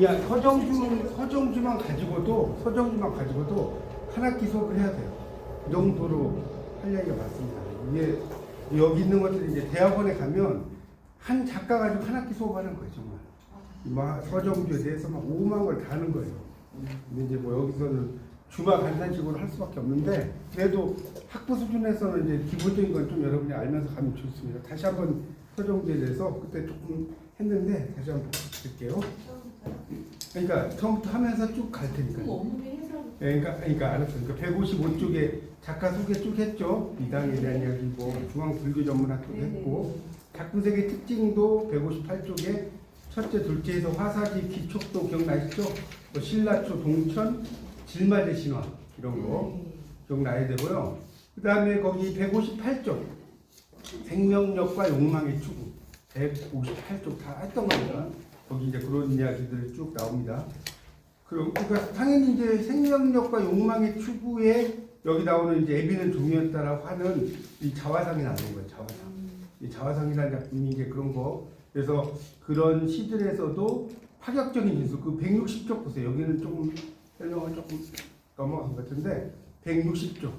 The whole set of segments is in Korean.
야, 서정주만 가지고도 한 학기 수업을 해야 돼요. 그 정도로 할 얘기가 많습니다. 이게 여기 있는 것들이 이제 대학원에 가면 한 작가 가지고 한 학기 수업하는 거예요, 정말. 막 서정주에 대해서 막 오만 걸 다 하는 거예요. 근데 이제 뭐 여기서는 주말 간단식으로 할 수밖에 없는데, 그래도 학부 수준에서는 이제 기본적인 건 좀 여러분이 알면서 가면 좋습니다. 다시 한번 서정주에 대해서 그때 조금 했는데 다시 한번 드릴게요. 그러니까 처음부터 하면서 쭉 갈 테니까요. 그러니까 알았어. 그러니까 155쪽에 작가 소개 쭉 했죠. 이당에 대한 이야기, 뭐 중앙불교전문학도 했고, 작품색의 특징도 158쪽에 첫째, 둘째에서 화사지, 기촉도 기억나시죠? 뭐 신라초, 동천, 질마제 신화 이런 거 기억나야 되고요. 그 다음에 거기 158쪽 생명력과 욕망의 추구 158쪽 다 했던 겁니다. 거기 이제 그런 이야기들이 쭉 나옵니다. 그러니까 당연히 이제 생명력과 욕망의 추구에 여기 나오는 이제 애비는 종이었다라고 하는 이 자화상이 나오는 거예요. 자화상. 이 자화상이라는 작품이 이제 그런 거. 그래서 그런 시들에서도 파격적인 진술. 그 160쪽 보세요. 여기는 조금 설명을 조금 넘어간 것 같은데 160쪽을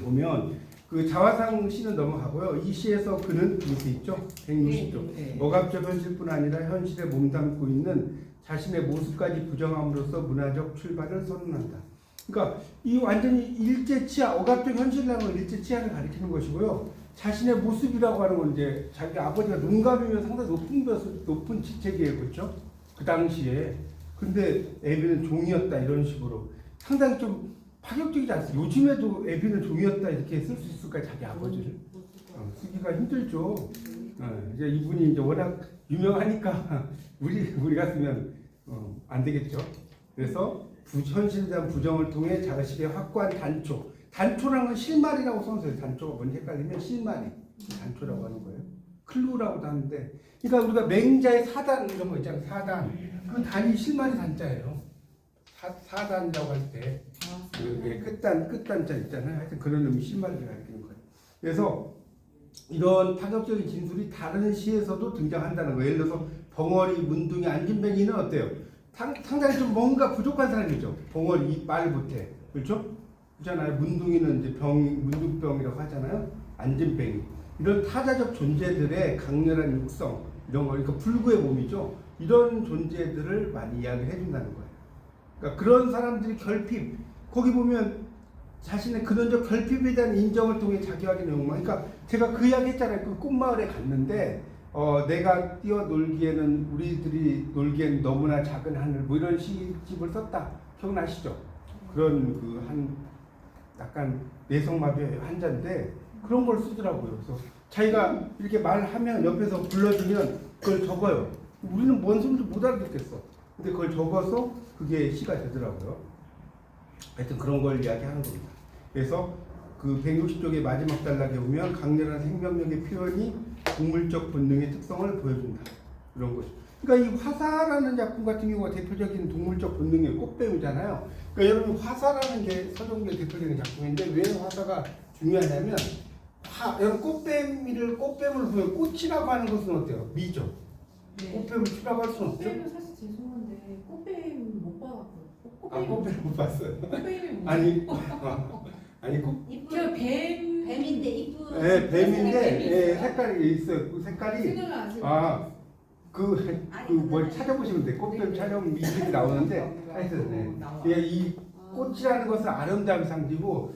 보면 그 자화상 시는 넘어가고요. 이 시에서 그는 이렇게 있죠. 160쪽. 억압적 현실뿐 아니라 현실에 몸담고 있는 자신의 모습까지 부정함으로써 문화적 출발을 선언한다. 그러니까 이 완전히 일제치하, 억압적 현실이라는 건 일제치하를 가리키는 것이고요. 자신의 모습이라고 하는 건 이제 자기 아버지가 눈감이면 상당히 높은 직책이에요. 그렇죠? 그 당시에. 근데 애비는 종이었다 이런 식으로 상당히 좀 파격적이지 않습니까? 요즘에도 애비는 종이었다 이렇게 쓸 수 있을까요? 자기 아버지를 쓰기가 힘들죠. 이제 이분이 이제 워낙 유명하니까 우리가 쓰면 안 되겠죠. 그래서 현실에 대한 부정을 통해 자식의 확고한 단초라는 건 실마리라고 써서요. 단초가 뭔지 헷갈리면 실마리 단초라고 하는 거예요. 클루라고도 하는데, 그러니까 우리가 맹자의 사단 이런 거 있잖아요. 사단 그 단이 실마리 단자예요. 사단이라고 할 때 끝단자 있잖아요. 하여튼 그런 의미 실마리를 가리키는 거예요. 그래서 이런 파격적인 진술이 다른 시에서도 등장한다는 거예요. 예를 들어서 벙어리, 문둥이, 안진뱅이는 어때요? 상당히 좀 뭔가 부족한 사람이죠. 벙어리, 말 못해. 그렇죠? 그렇잖아요. 문둥이는 이제 문둥병이라고 하잖아요. 안진뱅이. 이런 타자적 존재들의 강렬한 육성, 이런 거, 그러니까 불구의 몸이죠. 이런 존재들을 많이 이야기를 해준다는 거예요. 그러니까 그런 사람들이 결핍, 거기 보면 자신의 근원적 결핍에 대한 인정을 통해 자기 확인의 욕망. 그러니까 제가 그 이야기 했잖아요. 그 꽃마을에 갔는데 내가 뛰어놀기에는 우리들이 놀기엔 너무나 작은 하늘, 뭐 이런 시집을 썼다. 기억나시죠? 그런 그 한 약간 내성마비의 환자인데 그런 걸 쓰더라고요. 그래서 자기가 이렇게 말하면 옆에서 불러주면 그걸 적어요. 우리는 뭔 소리인지 못 알아듣겠어. 근데 그걸 적어서 그게 시가 되더라고요. 하여튼 그런 걸 이야기하는 겁니다. 그래서 그 160쪽의 마지막 단락에 보면 강렬한 생명력의 표현이 동물적 본능의 특성을 보여준다. 이런 것이. 그러니까 이 화사라는 작품 같은 경우가 대표적인 동물적 본능의 꽃뱀이잖아요. 그러니까 여러분 화사라는 게 서정주의 대표적인 작품인데 왜 화사가 중요하냐면 여러분 꽃뱀을 보면 꽃이라고 하는 것은 어때요? 미죠. 네. 꽃뱀을 추라고 할 수는 없죠. 꽃뱀은 사실 죄송한데 꽃뱀 못 봐갖고요. 꽃뱀 못 봤어요. 꽃뱀이 아니 저 뱀인데 이쁜. 네, 뱀인데 색깔이 있어요. 그 색깔이 뭘 찾아보시면 돼. 꽃뱀 촬영 미술이 나오는데 하여튼 이 꽃이라는 것은 아름다움의 상징이고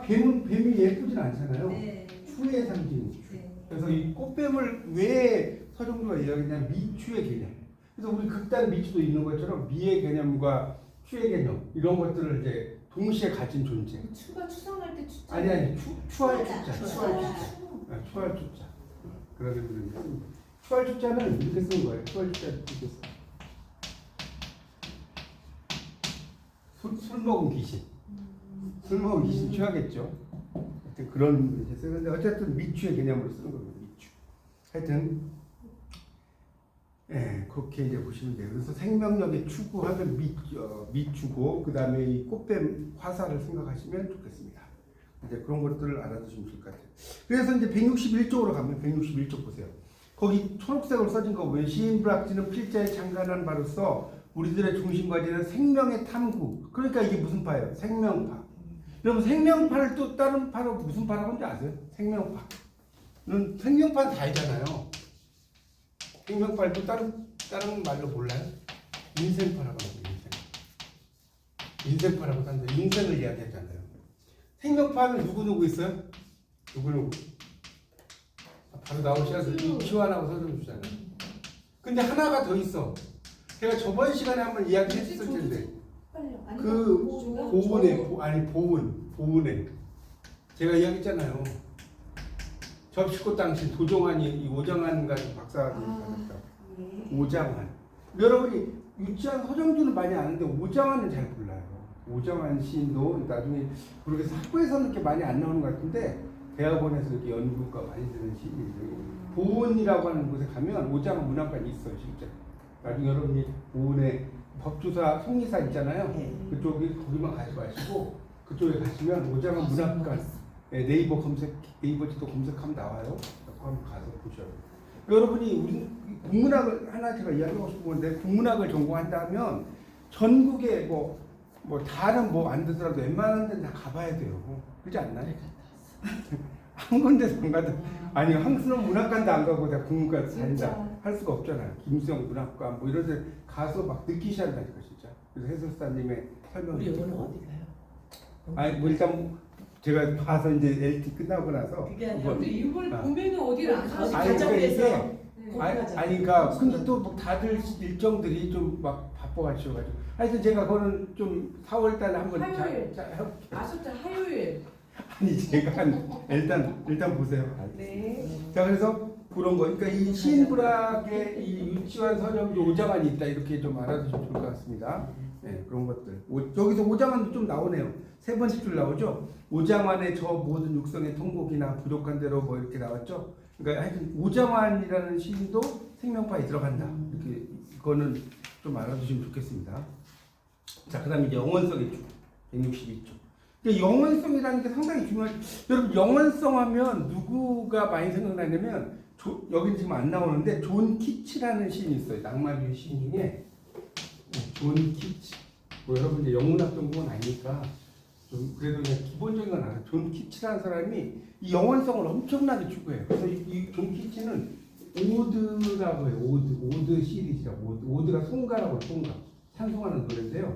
뱀이 예쁘진 않잖아요. 네. 추의 상징. 네. 그래서 이 꽃뱀을 왜 서정주가 이야기냐면 미추의 개념. 그래서 우리 극단 미추도 있는 것처럼 미의 개념과 추의 개념 이런 것들을 이제 동시에 가진 존재. 추가 추상할 때 추자. 아니 추할 추자. 추할 추자. 그러면 추할 추자는 이렇게 쓰는 거예요. 추할 추자 이렇게 써. 술 먹은 귀신. 술 먹은 귀신 취하겠죠. 하여튼 그런 이제 쓰는데 어쨌든 미추의 개념으로 쓰는 겁니다. 미추. 하여튼 그렇게 이제 보시면 돼요. 그래서 생명력의 추구하면 미추고 그 다음에 이 꽃뱀 화사를 생각하시면 좋겠습니다. 이제 그런 것들을 알아두시면 좋을 것 같아요. 그래서 이제 161쪽으로 가면 161쪽 보세요. 거기 초록색으로 써진 거 보면 시인불학지는 필자의 창간한 바로서 우리들의 중심과제는 생명의 탐구. 그러니까 이게 무슨 파예요? 생명파. 여러분 생명파를 또 다른 파로 무슨 파라고 하는지 아세요? 생명파는 생명파는 다 알잖아요. 생명파를 또 다른 말로 몰라요? 인생파라고 합니다. 인생파라고 하는데 인생을 이야기하잖아요. 생명파는 누구 있어요? 누구? 바로 나오셔서 이치환하고 서정 주잖아요. 근데 하나가 더 있어. 제가 저번 시간에 한번 이야기했을 텐데 그 보은에 제가 이야기했잖아요. 접시꽃 당신 도종환이 이 오정환과 박사가 받았다. 오장환. 여러분이 유치한 서정주는 많이 아는데 오장환은 잘 몰라요. 오장환 시인도 나중에 모르겠어요. 학교에서는 이렇게 많이 안 나오는 것 같은데 대학원에서 이렇게 연구가 많이 되는 시인이에요. 보은이라고 하는 곳에 가면 오장환 문학관이 있어요, 진짜. 나중에 여러분이 보은의 법조사 송리사 있잖아요. 거기만 가지 마시고 그쪽에 가시면 오장환 문학관 네이버 지도 검색하면 나와요. 한번 가서 보셔요. 여러분이 우리 국문학을 하나 제가 이야기하고 싶은 건데 국문학을 전공한다면 전국에 뭐 다른 안 되더라도 웬만한 데는 다 가봐야 돼요. 그렇지 않나요? 한 군데도 안 가도 아니 한수는 문학관도 안 가고 다 국문과 다닌다 할 수가 없잖아요. 김수영 문학관 이런 데 가서 막 느끼셔야 한다니까 진짜. 그래서 해설사님의 설명을 우리 이번에 어디 가요? 아니 일단 제가 봐서 이제 LT 끝나고 나서 그게 아니라 근데 이걸 보면은 어디를 안 가지? 아니 그러니까 이게 가자. 그러니까 근데 또 다들 일정들이 좀 막 바빠가지고 하여튼 제가 그거는 좀 4월달에 한번 화요일. 해볼게요. 아셨죠? 화요일. 아니 제가 일단 보세요. 네. 자 그래서 그런 거 그러니까 이 시인불학의 이 유치원 서정주 오장환이 있다 이렇게 좀 알아두시면 좋을 것 같습니다. 네, 그런 것들 여기서 오장환도 좀 나오네요. 세 번째 줄 나오죠. 오장환의 저 모든 육성의 통곡이나 부족한 대로 이렇게 나왔죠. 그러니까 하여튼 오장환이라는 시인도 생명파에 들어간다. 이렇게 이거는 좀 알아두시면 좋겠습니다. 자 그다음에 이제 영원성의 줄 162쪽. 그러니까 영원성이라는 게 상당히 중요하죠. 여러분 영원성 하면 누구가 많이 생각나냐면 여기는 지금 안 나오는데 존 키치라는 시인이 있어요. 낭만주의 시인 중에 존 키치. 여러분 이제 영문학 전공은 아니니까 좀 그래도 그냥 기본적인 건 알아요. 존 키치라는 사람이 이 영원성을 엄청나게 추구해요. 그래서 이 존 키치는 오드라고 해요. 오드 시리즈라고. 오드가 송가라고 해요. 송가. 찬송하는 노래인데요.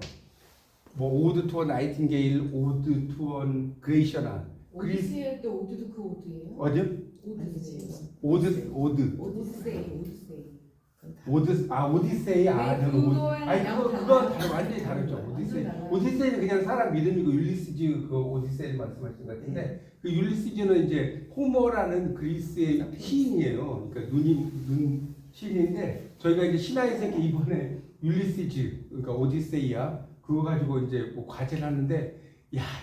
오드 투어 나이팅게일, 오드 투어 그레이셔나. 오디세이 할 때 오드도 그 오드예요? 어디요? 오디세이. 오드. 오디세이. 오디세이. 네, 그거 완전히 다르죠. 오디세이는 그냥 사람 이름이고 율리시즈 그 오디세이를 말씀하시는 것 같은데 그 율리시즈는 이제 호머라는 그리스의 시인이에요. 그러니까 눈 시인인데 저희가 이제 신화의 세계 이번에 율리시즈 그러니까 오디세이야 그거 가지고 이제 과제를 하는데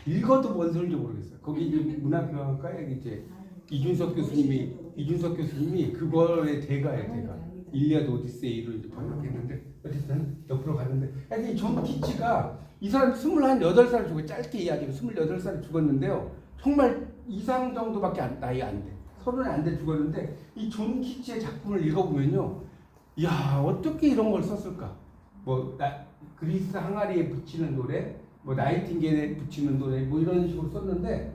읽어도 뭔 소리인지 모르겠어요. 거기 이제 문학교환과에 이제 이준석 교수님이 그거의 대가예요, 대가. 일리아드 오디세이로 이제 번역했는데 어쨌든 옆으로 갔는데 하여튼 존 키치가 이 사람 28살 죽고 짧게 이야기로 28살에 죽었는데요. 정말 이상 정도밖에 나이 안 돼. 30이 안 돼 죽었는데 이 존 키치의 작품을 읽어보면요. 어떻게 이런 걸 썼을까? 그리스 항아리에 붙이는 노래, 나이팅게일에 붙이는 노래, 이런 식으로 썼는데,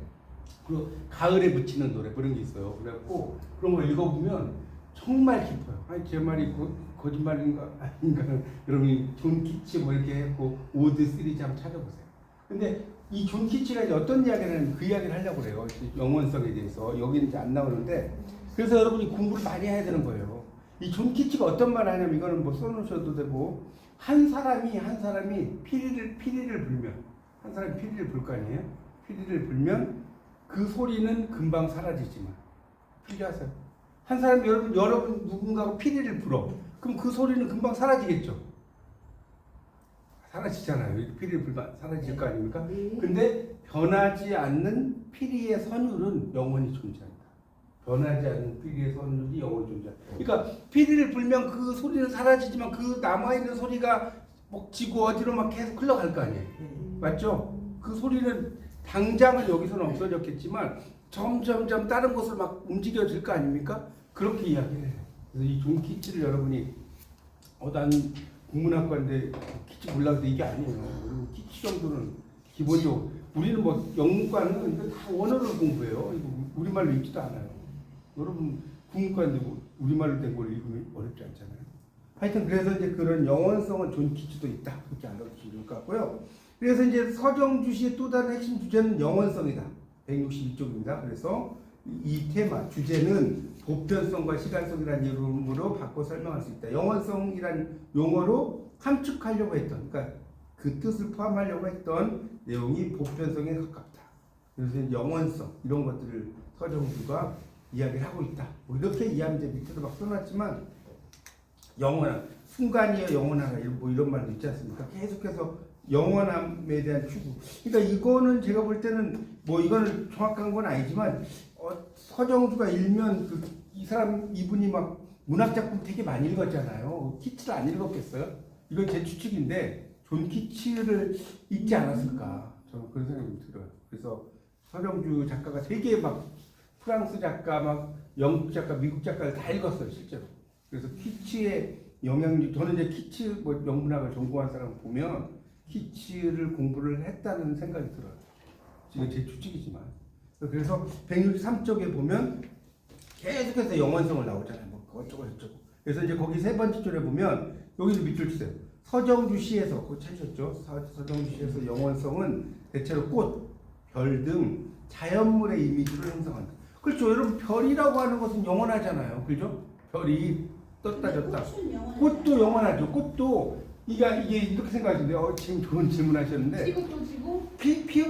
그리고 가을에 붙이는 노래, 그런 게 있어요. 그래갖고, 그런 걸 읽어보면 정말 깊어요. 제 말이 거짓말인가? 아닌가? 여러분이 존 키치 이렇게 했고, 오드 시리즈 한번 찾아보세요. 근데 이 존 키치가 이제 어떤 이야기를 하냐면 그 이야기를 하려고 그래요. 영원성에 대해서. 여기는 이제 안 나오는데, 그래서 여러분이 공부를 많이 해야 되는 거예요. 이 존 키치가 어떤 말을 하냐면, 이거는 써놓으셔도 되고, 한 사람이 피리를 불면 한 사람이 피리를 불 거 아니에요? 피리를 불면 그 소리는 금방 사라지지만 필요하세요. 한 사람이 여러분 누군가가 피리를 불어. 그럼 그 소리는 금방 사라지겠죠. 사라지잖아요. 피리를 불면 사라질 거 아닙니까? 근데 변하지 않는 피리의 선율은 영원히 존재한다. 변하지 않는 피리의 선율이 영원히 존재한다. 그러니까 피리를 불면 그 소리는 사라지지만 그 남아있는 소리가 지구 어디로 막 계속 흘러갈 거 아니에요. 맞죠? 그 소리는 당장은 여기서는 없어졌겠지만 점점점 다른 곳으로 막 움직여질 거 아닙니까? 그렇게 이야기를 해요. 그래서 이 존 키츠를 여러분이 난 국문학과인데 키츠 몰라도 이게 아니에요. 여러분 키츠 정도는 기본적으로 우리는 뭐 영문과는 이거 다 원어를 공부해요. 이거 우리말로 읽지도 않아요. 여러분 국문과인데 뭐 우리말로 된 걸 읽으면 어렵지 않잖아요. 하여튼 그래서 이제 그런 영원성은 존 키츠도 있다. 그렇게 알아두시면 좋을 것 같고요. 그래서 이제 서정주 씨의 또 다른 핵심 주제는 영원성이다. 162쪽입니다. 그래서 이 테마 주제는 보편성과 시간성이라는 이름으로 바꿔 설명할 수 있다. 영원성이란 용어로 함축하려고 했던, 그러니까 그 뜻을 포함하려고 했던 내용이 보편성에 가깝다. 그래서 이제 영원성 이런 것들을 서정주가 이야기를 하고 있다. 뭐 이렇게 이해하면 이제 밑에도 막 써놨지만 영원한 순간이여 영원하다 뭐 이런 말도 있지 않습니까? 계속해서 영원함에 대한 추구. 그러니까 이거는 제가 볼 때는 뭐 이거는 정확한 건 아니지만 서정주가 일면 이 사람 이분이 막 문학 작품 되게 많이 읽었잖아요. 키츠를 안 읽었겠어요? 이건 제 추측인데 존 키츠를 읽지 않았을까? 저는 그런 생각이 들어요. 그래서 서정주 작가가 되게 막 프랑스 작가, 막 영국 작가, 미국 작가를 다 읽었어요, 실제로. 그래서 키츠의 영향력, 저는 이제 키츠 뭐 영문학을 전공한 사람 보면 키츠를 공부를 했다는 생각이 들어요. 지금 제 추측이지만. 그래서 163쪽에 보면 계속해서 영원성을 나오잖아요. 뭐 어쩌고 저쩌고. 그래서 이제 거기 세 번째 줄에 보면 여기도 밑줄 치세요. 서정주 시에서 그거 찾으셨죠? 서정주 시에서 영원성은 대체로 꽃, 별 등 자연물의 이미지를 형성한다. 그렇죠. 여러분 별이라고 하는 것은 영원하잖아요. 그죠? 별이 떴다 졌다. 꽃도 영원하죠. 꽃도 이게 이렇게 생각하시는데 지금 좋은 질문하셨는데 피고 또 지고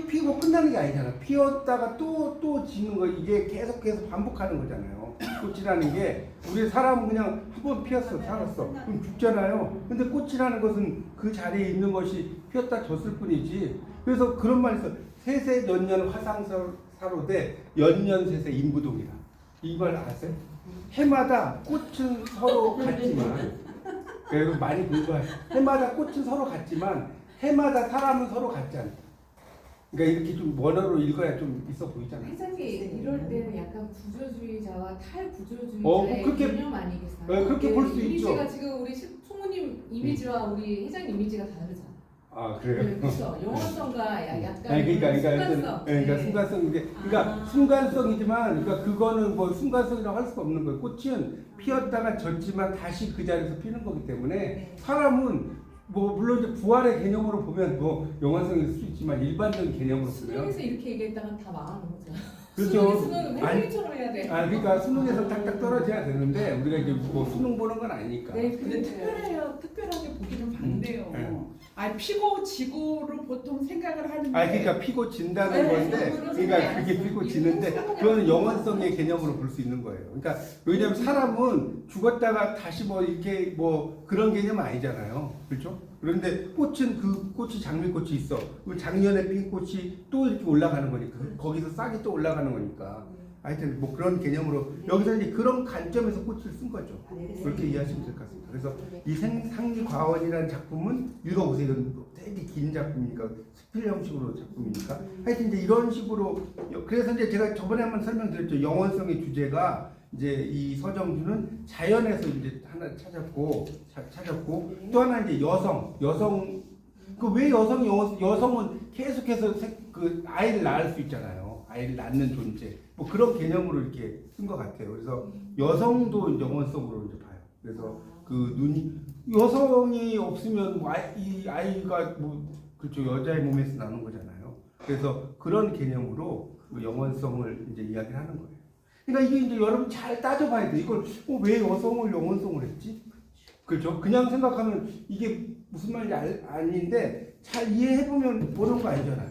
피고 끝나는 게 아니잖아. 피었다가 또 지는 거 이게 계속해서 반복하는 거잖아요. 꽃이라는 게 우리 사람은 그냥 한 번 피었어 살았어 그럼 죽잖아요. 근데 꽃이라는 것은 그 자리에 있는 것이 피었다 졌을 뿐이지. 그래서 그런 말이 있어. 세세 연년 화상사로되 연년세세 인부동이라. 이 말 아세요? 해마다 꽃은 서로 같지만 그리고 많이 공부해. 해마다 꽃은 서로 같지만 해마다 사람은 서로 같지 않다. 그러니까 이렇게 좀 원어로 읽어야 좀 있어 보이잖아요. 회장님 이럴 때는 약간 구조주의자와 탈구조주의자의 뭐 그렇게, 개념 아니겠어요? 그렇게 볼 수 있죠. 이미지가 지금 우리 총무님 이미지와 우리 회장님 이미지가 다르잖아. 아 그래요? 그렇죠. 영화성과 약간 아니, 순간성. 그러니까 순간성인데, 그러니까 순간성이지만, 그러니까 그거는 뭐 순간성이라고 할 수가 없는 거예요. 꽃은 피었다가 졌지만 다시 그 자리에서 피는 거기 때문에 사람은 뭐 물론 이제 부활의 개념으로 보면 뭐 영화성일 수 있지만 일반적인 개념으로 보면 수능에서 이렇게 얘기했다가 다 망하는 거죠. 그렇죠. 수능은 회장님처럼 해야 돼. 그러니까 수능에서 딱딱 떨어져야 되는데 우리가 이제 뭐 수능 보는 건 아니니까. 네, 근데 그렇죠. 특별하게 보기는 반대요. 네. 피고 지고로 보통 생각을 하는데. 그러니까 피고 진다는 네, 건데, 그러니까 그게 피고 지는데, 그거는 영원성의 개념으로 볼 수 있는 거예요. 그러니까 왜냐하면 사람은 죽었다가 다시 뭐 이렇게 뭐 그런 개념은 아니잖아요, 그렇죠? 그런데 꽃은 그 꽃이 장미꽃이 있어. 그 작년에 핀 꽃이 또 이렇게 올라가는 거니까 거기서 싹이 또 올라가는 거니까. 하여튼 뭐 그런 개념으로 여기서 이제 그런 관점에서 꽃을 쓴 거죠. 그렇게 이해하시면 될 것 같습니다. 그래서 이 상리과원이라는 작품은 읽어보세요. 이건 되게 긴 작품이니까 스필 형식으로 작품이니까. 하여튼 이제 이런 식으로 그래서 이제 제가 저번에 한번 설명드렸죠. 영원성의 주제가 이제 이 서정주는 자연에서 이제 하나 찾았고 또 하나 이제 여성 그 왜 여성은 계속해서 그 아이를 낳을 수 있잖아요. 아이를 낳는 존재 뭐 그런 개념으로 이렇게 쓴 것 같아요. 그래서 여성도 영원성으로 이제 봐요. 그래서 그 눈이 여성이 없으면 이 아이가 뭐 그렇죠 여자의 몸에서 나는 거잖아요. 그래서 그런 개념으로 그 영원성을 이제 이야기를 하는 거예요. 그러니까 이게 이제 여러분 잘 따져봐야 돼. 이걸 왜 여성을 영원성을 했지? 그렇죠? 그냥 생각하면 이게 무슨 말인지 아닌데 잘 이해해보면 보는 거 아니잖아요.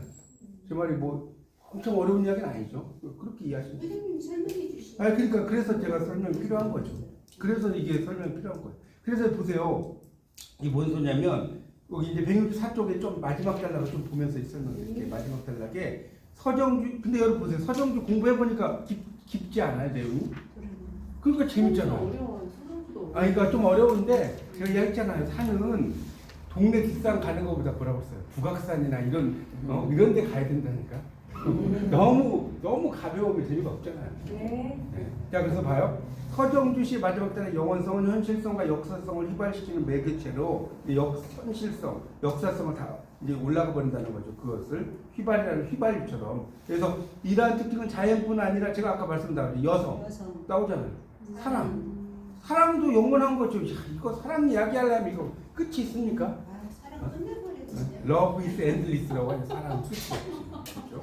제 말이 뭐 엄청 어려운 이야기는 아니죠. 그렇게 이해하시면 돼요. 선생님 설명해 주시죠. 그러니까 그래서 제가 설명이 필요한 거죠. 그래서 이게 설명이 필요한 거예요. 그래서 보세요. 이게 뭔 소냐면 여기 이제 164쪽에 좀 마지막 단락을 좀 보면서 설명드릴게요. 마지막 단락에 서정주 근데 여러분 보세요. 서정주 공부해보니까 깊지 않아요 내용이? 그러니까 재밌잖아요. 어려워요. 서정주도 그러니까 좀 어려운데 제가 이야기했잖아요. 산은 동네 뒷산 가는 것보다 뭐라고 했어요? 북악산이나 이런 데 가야 된다니까. 너무 가벼우면 재미가 없잖아요. 네. 네. 자, 그래서 봐요. 서정주시 마지막 단의 영원성은 현실성과 역사성을 휘발시키는 매개체로 현실성, 역사성을 다 이제 올라가 버린다는 거죠. 그것을 휘발이라는 휘발유처럼. 그래서 이러한 특징은 자연뿐 아니라 제가 아까 말씀드린 여성 나오잖아요. 사랑도 영원한 거죠. 야, 이거 사랑 이야기하려면 이거 끝이 있습니까? 사람 끝내버렸지. Love is endless라고 하죠. 사랑 끝이 없이. 그렇죠?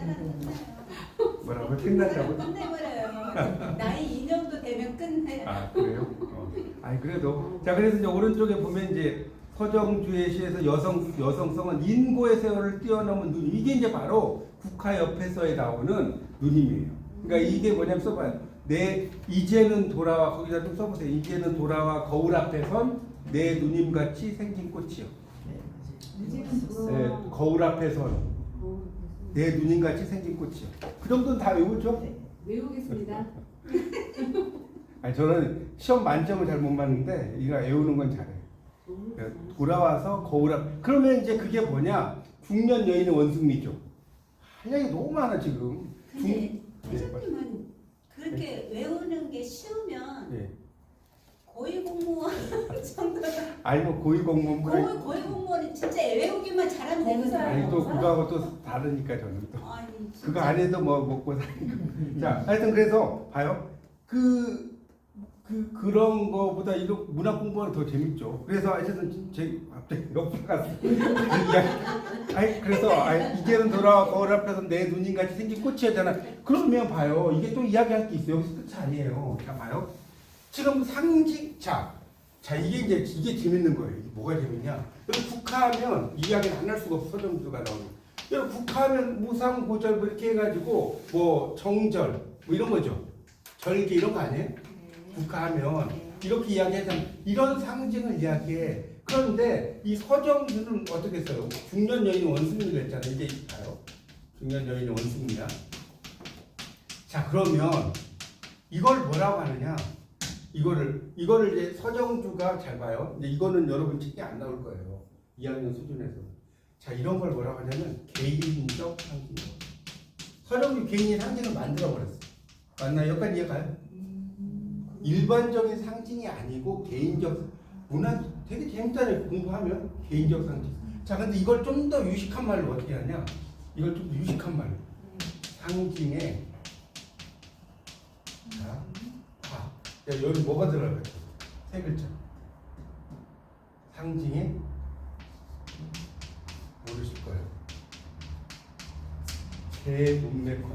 뭐라고 끝난다고? 끝내버려요. 나이 인정도 되면 끝내요. 아 그래요? 아니 그래도 자 그래서 이제 오른쪽에 보면 이제 서정주의 시에서 여성성은 인고의 세월을 뛰어넘은 누님 이게 이제 바로 국화 옆에서에 나오는 누님이에요. 그러니까 이게 뭐냐면 써봐요. 내 이제는 돌아와 거기다 좀 써보세요. 이제는 돌아와 거울 앞에 선 내 누님 같이 생긴 꽃이요. 네, 거울 앞에 선 내 누님 같이 생긴 꽃이요. 그 정도는 다 외우죠? 외우겠습니다. 아니 저는 시험 만점을 잘 못 봤는데 이거 외우는 건 잘해요. 돌아와서 거울 앞 그러면 이제 그게 뭐냐? 중년 여인의 원숭미죠. 할 얘기 너무 많아 지금. 근데 회장님은 그렇게 외우는 게 쉬우면 예. 고위 공무원 정도가 아니 뭐 고위 공무원 고위 공무원이 진짜 외우기만 잘하면 되거든요. 아니 또 그거하고 또 다르니까 저는 또 아니, 진짜. 그거 안 해도 뭐 먹고 사니까. 자 하여튼 그래서 봐요. 그런 거보다 이런 문학 공부는 더 재밌죠. 그래서 하여튼 제 갑자기 옆으로 갔어요. 아니 그래서 이제는 돌아와 거울 앞에서 내 누님 같이 생긴 꽃이었잖아. 그러면 봐요. 이게 또 이야기할 게 있어요. 여기서 끝이 아니에요. 자 봐요. 지금 상징 자 이게 재밌는 거예요. 이게 뭐가 재밌냐? 여기 국화하면 이야기를 안 할 수가 없어. 서정주가 나오는. 여기 국화하면 무상 고절 뭐 이렇게 해가지고 뭐 정절 뭐 이런 거죠. 절개 이런 거 아니에요? 국화하면 이렇게 이야기하자면 이런 상징을 이야기해. 그런데 이 서정주는 어떻게 써요? 중년 여인 원숭이를 했잖아요. 이게 봐요. 중년 여인 원숭이야. 자 그러면 이걸 뭐라고 하느냐? 이거를 이제 서정주가 잘 봐요. 근데 이거는 여러분 책에 안 나올 거예요. 2학년 수준에서. 자 이런 걸 뭐라고 하냐면 개인적 상징. 서정주 개인의 상징을 만들어 버렸어. 맞나요? 여기까지 이해가요? 일반적인 상징이 아니고 개인적 문화 되게 재밌잖아요. 공부하면 개인적 상징. 자 근데 이걸 좀 더 유식한 말로 어떻게 하냐? 이걸 좀 더 유식한 말로 상징의 자. 야, 여기 뭐가 들어가요? 세 글자. 상징에 모르실 거예요. 제문맥화.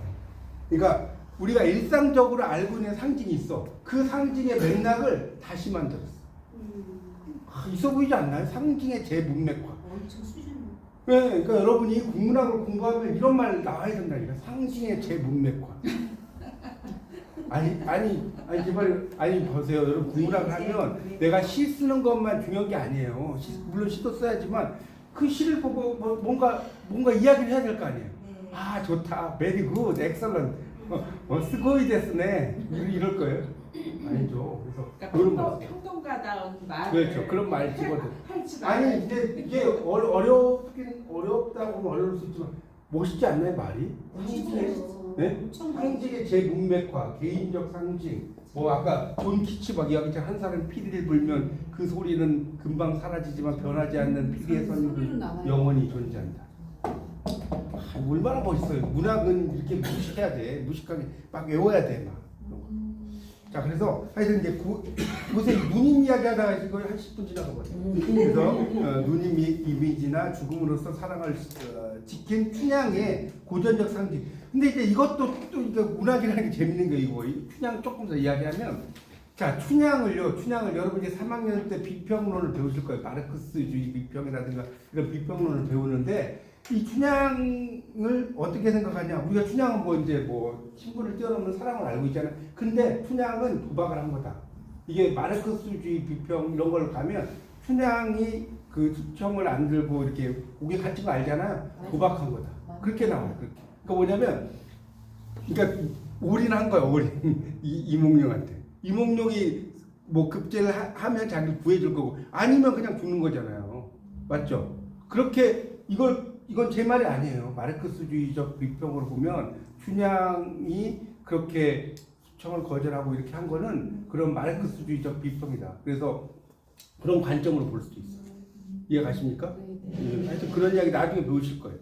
그러니까 우리가 일상적으로 알고 있는 상징이 있어. 그 상징의 맥락을 다시 만들었어. 있어 보이지 않나요? 상징의 제문맥화. 엄청 수준. 네, 그러니까 여러분이 국문학을 공부하면 이런 말 나와야 된다니까. 상징의 제문맥화. 아니 보세요. 여러분 국문학을 하면 내가 시 쓰는 것만 중요한 게 아니에요. 물론 시도 써야지만 그 시를 보고 뭔가 이야기를 해야 될 거 아니에요. 아 좋다, very good, excellent, 스고이 데스네 이럴 거예요. 아니죠. 그래서 그러니까 평동가다운 말. 그렇죠. 그런 말 집어들. 할지 아니 근데 이게 어렵다고 하면 어려울 수 있지만 멋있지 않나요 말이? 네? 상징의 제문맥화, 개인적 상징. 뭐 아까 존 키치 막 이야기했잖아. 한 사람 피리를 불면 그 소리는 금방 사라지지만 변하지 않는 피리의 선율은 영원히 존재한다. 얼마나 멋있어요. 문학은 이렇게 무식해야 돼. 무식하게 막 외워야 돼 막. 자 그래서 하여튼 이제 요새 누님 이야기하다가 이거 한 10분 지나가거든요. 그래서 누님 이미지나 죽음으로써 사랑을 지킨 춘향의 고전적 상징. 근데 이제 이것도 또 이게 문학이라는 게 재밌는 게 이거 춘향 조금 더 이야기하면 자 춘향을 여러분 이제 3학년 때 비평론을 배우실 거예요. 마르크스주의 비평이라든가 이런 비평론을 배우는데 이 춘향을 어떻게 생각하냐? 우리가 춘향은 뭐 이제 뭐 친구를 뛰어넘는 사랑을 알고 있잖아요. 근데 춘향은 도박을 한 거다. 이게 마르크스주의 비평 이런 걸 가면 춘향이 그 수청을 안 들고 이렇게 고개 갇힌 거 알잖아요. 도박한 거다. 그렇게 나와요. 그렇게. 그러니까 뭐냐면, 그러니까 올인한 거야. 올인 이몽룡한테. 이몽룡이 뭐 급제를 하면 자기를 구해줄 거고 아니면 그냥 죽는 거잖아요. 맞죠? 그렇게 이걸 이건 제 말이 아니에요. 마르크스주의적 비평으로 보면 춘향이 그렇게 숙청을 거절하고 이렇게 한 거는 그런 마르크스주의적 비평이다. 그래서 그런 관점으로 볼 수도 있어요. 이해 가십니까? 네. 하여튼 그런 이야기 나중에 배우실 거예요.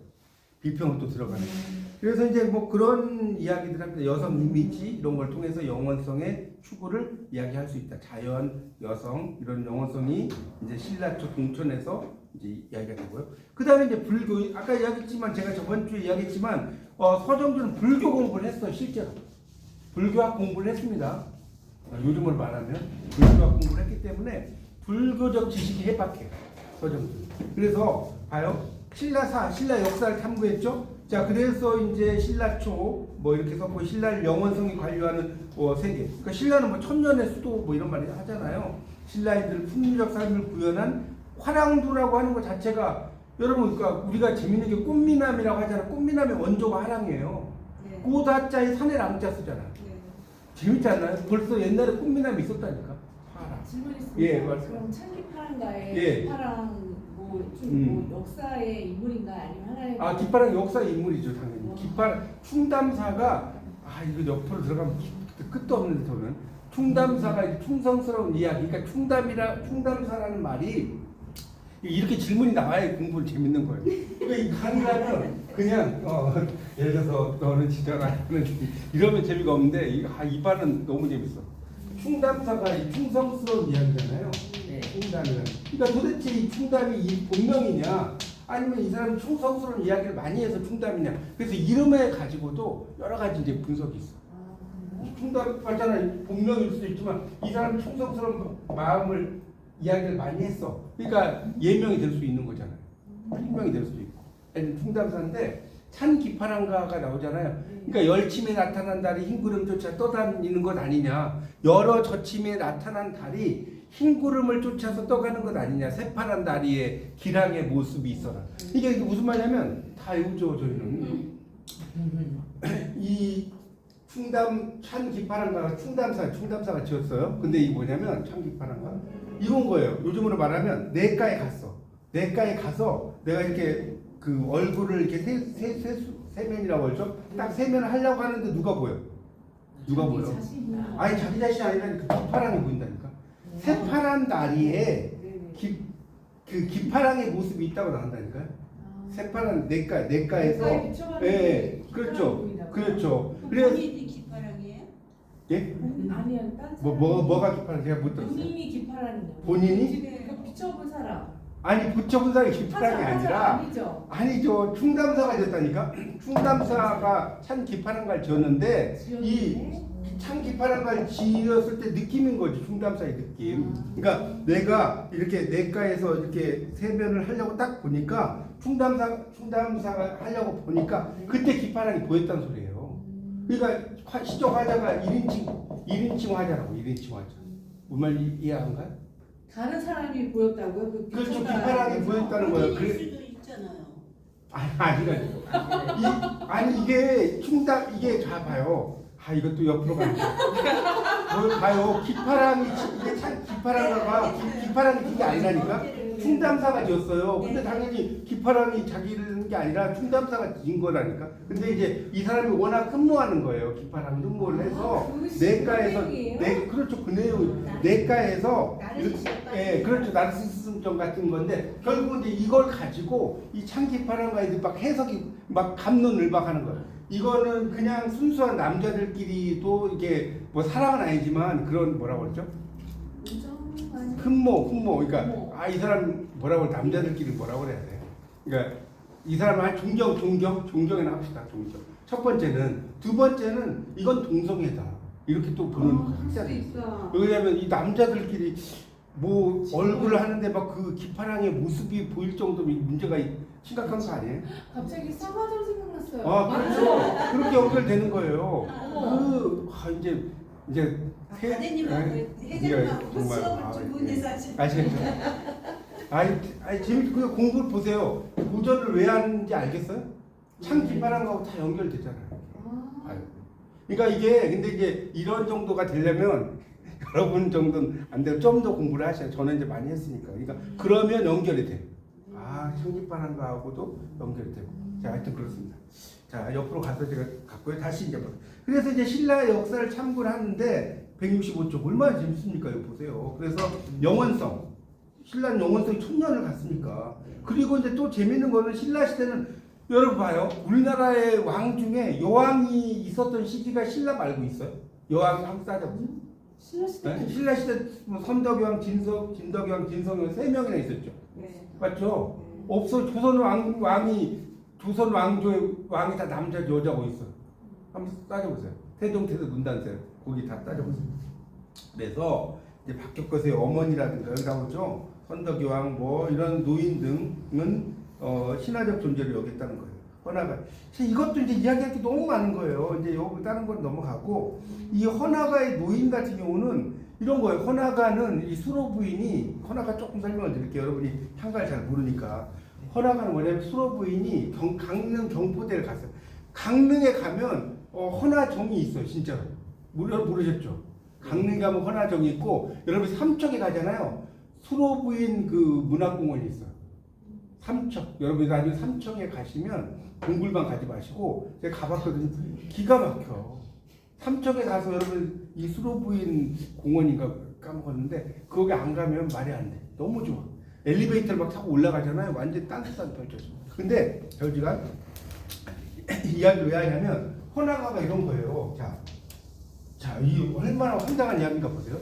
비평은 또 들어가는. 그래서 이제 뭐 그런 이야기들 합니다. 여성 이미지 이런 걸 통해서 영원성의 추구를 이야기할 수 있다. 자연, 여성 이런 영원성이 이제 신라초 공천에서 이제 이야기가 되고요. 그 다음에 이제 불교, 아까 이야기했지만 제가 저번 주에 이야기했지만 서정주는 불교 공부를 했어요. 실제로 불교학 공부를 했습니다. 요즘으로 말하면 불교학 공부를 했기 때문에 불교적 지식이 해박해요. 서정주. 그래서 봐요. 신라 역사를 탐구했죠. 자, 그래서 이제 신라초 뭐 이렇게 썼고 신라를 영원성이 관료하는 세계. 그러니까 신라는 뭐 천년의 수도 뭐 이런 말이 하잖아요. 신라인들 풍류적 삶을 구현한 화랑도라고 하는 것 자체가 여러분 그러니까 우리가 재밌는 게 꽃미남이라고 하잖아요. 꽃미남의 원조가 화랑이에요. 네. 꽃하자에 산에 랑자 쓰잖아. 네. 재밌지 않나요? 벌써 옛날에 꽃미남이 있었다니까. 화랑. 질문 있습니다. 예, 말씀. 그럼 찬기파랑가의 예. 기파랑 뭐 역사의 인물인가 아니면 하나의 기파랑 역사의 인물이죠, 당연히. 기파랑 충담사가 이거 옆으로 들어가면 끝도 없는데 저는 충담사가 이제 충성스러운 이야기. 그러니까 충담사라는 말이 이렇게 질문이 나와야 공부는 재밌는 거예요. 그러니까 이 강의라면 그냥 예를 들어서 너는 진짜가 이러면 재미가 없는데 이 발은 너무 재밌어. 충담사가 이 충성스러운 이야기잖아요. 충담이라는. 그러니까 도대체 이 충담이 이 본명이냐 아니면 이 사람이 충성스러운 이야기를 많이 해서 충담이냐. 그래서 이름에 가지고도 여러 가지 이제 분석이 있어. 충담 맞잖아. 본명일 수도 있지만 이 사람은 충성스러운 마음을 이야기를 많이 했어. 그러니까 예명이 될 수 있는 거잖아요. 필명이 될 수도 있고. 충담사인데 찬기파랑가가 나오잖아요. 그러니까 열침에 나타난 달이 흰구름 쫓아 떠다니는 것 아니냐. 여러 저침에 나타난 달이 흰구름을 쫓아서 떠가는 것 아니냐. 새파란 다리에 기랑의 모습이 있어라. 이게 무슨 말이냐면 다 외우죠 저희는. 이 찬기파랑가가 충담사가 지었어요. 근데 이게 뭐냐면 찬기파랑가 이런 거예요. 요즘으로 말하면 내과에 갔어. 내과에 가서 내가 이렇게 그 얼굴을 이렇게 세면이라고 하죠. 딱 세면을 하려고 하는데 누가 보여? 누가 보여? 아니 자기 자신이 아니라 그 기파랑이 보인다니까. 새파란 다리에 그 기파랑의 모습이 있다고 나온다니까요. 새파란 내과에서 예, 그렇죠. 그래서 본인이 기파랑이에요? 예? 아니야, 딴 사람. 뭐가 기파랑 제가 못 들었어요. 본인이 기파랑이냐? 본인이? 그 비춰본 사람. 아니 붙여본 사람이 기파랑이 아니라 아니죠. 충담사가 지었다니까. 충담사가 찬 기파랑가를 지었는데 이 찬 기파랑가를 지었을 때 느낌인 거지. 충담사의 느낌. 그러니까 내가 이렇게 내과에서 이렇게 세면을 하려고 딱 보니까 충담사가 하려고 보니까 그때 기파랑이 보였다는 소리예요. 그러니까 시적 화자가 1인칭 화자라고. 1인칭 화자. 뭔 말 이해한가요? 다른 사람이 보였다고요? 그렇죠. 기파랑이 보였다는 거예요. 본인일 수도 있잖아요. 아니 이게 이게 다 봐요. 이것도 옆으로 가는 거. 봐요. 기파랑이 이게 참 기파랑가가 기파랑이 진 게 아니라니까. 충담사가 지었어요. 근데 당연히 기파랑이 자기는 게 아니라 충담사가 진 거라니까. 근데 이제 이 사람이 워낙 흠모하는 거예요. 기파랑 흠모를 해서 내과에서 그렇죠. 그 내용 내과에서 그렇죠. 나르시시즘점 같은 건데 결국은 이제 이걸 가지고 이 찬기파랑가에 막 해석이 막 감론을박하는 거예요. 이거는 그냥 순수한 남자들끼리도 이게 뭐 사랑은 아니지만 그런 뭐라고 그러죠? 흠모. 그러니까 이 사람 뭐라고 남자들끼리 뭐라고 그래야 돼? 그러니까 이 사람을 존경이나 합시다. 존경. 첫 번째는 두 번째는 이건 동성애다. 이렇게 또 보는 학자들이 있어. 왜냐면 이 남자들끼리 뭐 얼굴을 하는데 막 그 기파랑의 모습이 보일 정도면 문제가 심각한 거 아니에요? 갑자기 사과점 생각났어요. 그렇죠. 그렇게 연결되는 거예요. 이제 가대님하고 회장님하고 수업을 좀 보내서 아시겠죠? 재밌게 그 공부를 보세요. 고전을 왜 하는지 알겠어요? 참 기파랑하고 다 연결되잖아요. 그러니까 근데 이제 이런 정도가 되려면 여러분 정도는 안 돼요. 좀 더 공부를 하셔야. 저는 이제 많이 했으니까. 그러니까 그러면 연결이 돼. 창립하는 거하고도 연결되고. 자, 하여튼 그렇습니다. 자, 옆으로 가서 제가 갔고요. 다시 이제 보세요. 그래서 이제 신라의 역사를 참고를 하는데 165쪽 얼마나 재밌습니까? 이거 보세요. 그래서 영원성, 신라는 영원성이 1000년을 갔으니까. 그리고 이제 또 재밌는 거는 신라 시대는 여러분 봐요. 우리나라의 왕 중에 여왕이 있었던 시기가 신라 말고 있어요? 여왕 한번 따져보세요. 신라 시대. 네? 신라 시대 뭐 선덕여왕, 진덕여왕, 진성여왕 3명이나 있었죠. 네. 맞죠? 없어. 조선 왕조의 왕이 다 남자 여자고 있어요. 한번 따져보세요. 태종, 태조, 문단세 거기 다 따져보세요. 그래서 이제 박격거세의 어머니라든가 여기 나오죠. 선덕여왕 뭐 이런 노인 등은 신화적 존재를 여겼다는 거예요. 헌화가 이것도 이제 이야기할 게 너무 많은 거예요. 이제 요거 다른 건 넘어가고 이 헌화가의 노인 같은 경우는 이런 거예요. 헌화가는 이 수로 부인이 헌화가 조금 설명을 드릴게요. 여러분이 한가를 잘 모르니까 헌화가는 뭐냐면 수로 부인이 강릉 경포대를 갔어요. 강릉에 가면 헌화정이 있어요. 진짜로 모르셨죠? 강릉에 가면 헌화정이 있고 여러분 삼척에 가잖아요. 수로 부인 그 문화공원이 있어요. 삼척 여러분이 나중에 삼척에 가시면 동굴방 가지 마시고 제가 가봤거든요. 기가 막혀. 삼척에 가서 여러분 이 수로부인 공원인가 까먹었는데 거기 안 가면 말이 안 돼. 너무 좋아. 엘리베이터를 막 타고 올라가잖아요. 완전 딴딴 펼쳐져. 근데 저희가 이야기를 왜 하냐면 헌화가가 이런 거예요. 자, 이 얼마나 황당한 이야기인가 보세요.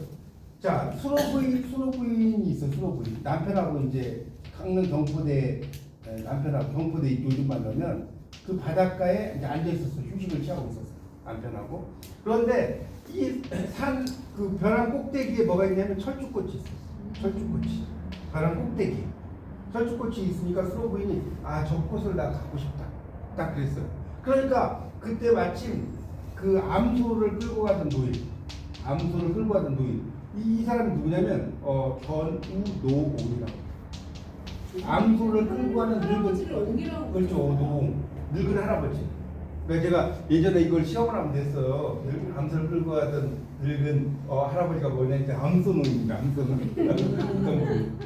자, 수로부인이 있어. 수로부인 남편하고 이제 강릉 경포대 남편하고 경포대 요즘 만나면 그 바닷가에 이제 앉아 있었어. 휴식을 취하고 있었어. 남편하고. 그런데 이 산 그 벼랑 꼭대기에 뭐가 있냐면 철쭉꽃이 있어. 철쭉꽃이. 벼랑 꼭대기. 철쭉꽃이 있으니까 수로 부인이 저 꽃을 나 갖고 싶다. 딱 그랬어요. 그러니까 그때 마침 그 암소를 끌고 가던 노인. 이 사람이 누구냐면 견우노옹이라고. 암소를 끌고 가는 늙은 그렇죠. 늙은 할아버지. 그러니까 제가 예전에 이걸 시험을 한번 냈어요. 암소를 끌고 가던 늙은 할아버지가 뭐냐면 암소노입니다. 암소노.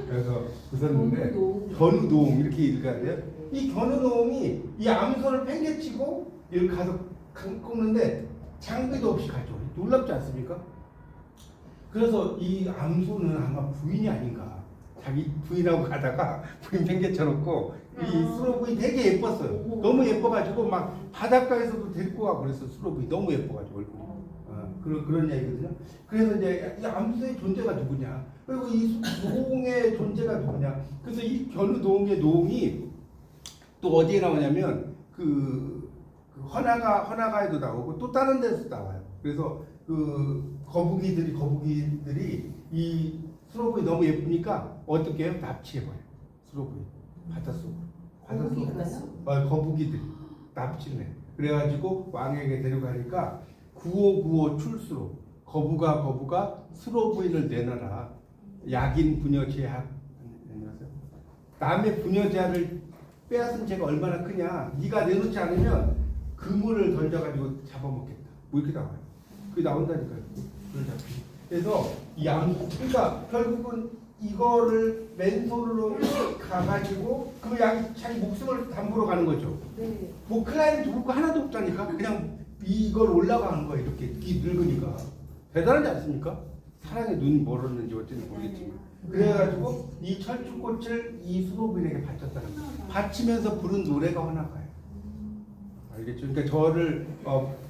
그래서 웃었는데 견우노옹 이렇게 읽어야 돼요. 이 견우노옹이 이 암소를 팽개치고 여기 가서 꺾는데 장비도 없이 가죠. 놀랍지 않습니까? 그래서 이 암소는 아마 부인이 아닌가. 자기 부인하고 가다가 부인 팽개쳐놓고 이 수로부인 되게 예뻤어요. 너무 예뻐가지고 막 바닷가에서도 데리고 가고 그랬어. 수로부인 너무 예뻐가지고 얼굴이. 그런 얘기거든요. 그래서 이제 이 암소의 존재가 누구냐? 그리고 이 노옹의 존재가 누구냐? 그래서 이 견우노옹의 노옹이 또 어디에 나오냐면 그 헌화가에도 나오고 또 다른 데서 나와요. 그래서 그 거북이들이 이 수로부인 너무 예쁘니까 어떻게 해요? 납치해버려요. 수로부인 바닷속으로 거북이들이 납치를 해. 그래가지고 왕에게 데려가니까 9595 출수로 거부가 수로부인을 내놔라. 약인 부녀 제약. 남의 부녀 제약을 빼앗은 죄가 얼마나 크냐. 네가 내놓지 않으면 그물을 던져가지고 잡아먹겠다. 뭐 이렇게 나와요. 그게 나온다니까요. 그래서 그러니까 결국은 이거를 맨손으로 가가지고 그 자기 목숨을 담보로 가는 거죠. 네. 뭐 클라이언트 죽을 거 하나도 없다니까. 그냥 이걸 올라가는 거예요. 이렇게 늙으니까. 대단하지 않습니까? 사랑에 눈이 멀었는지 어쩐지 모르겠지만. 그래가지고 이 철쭉꽃을 이 수로부인에게 바쳤다는 거예요. 바치면서 부른 노래가 헌화가예요. 알겠죠? 그러니까 저를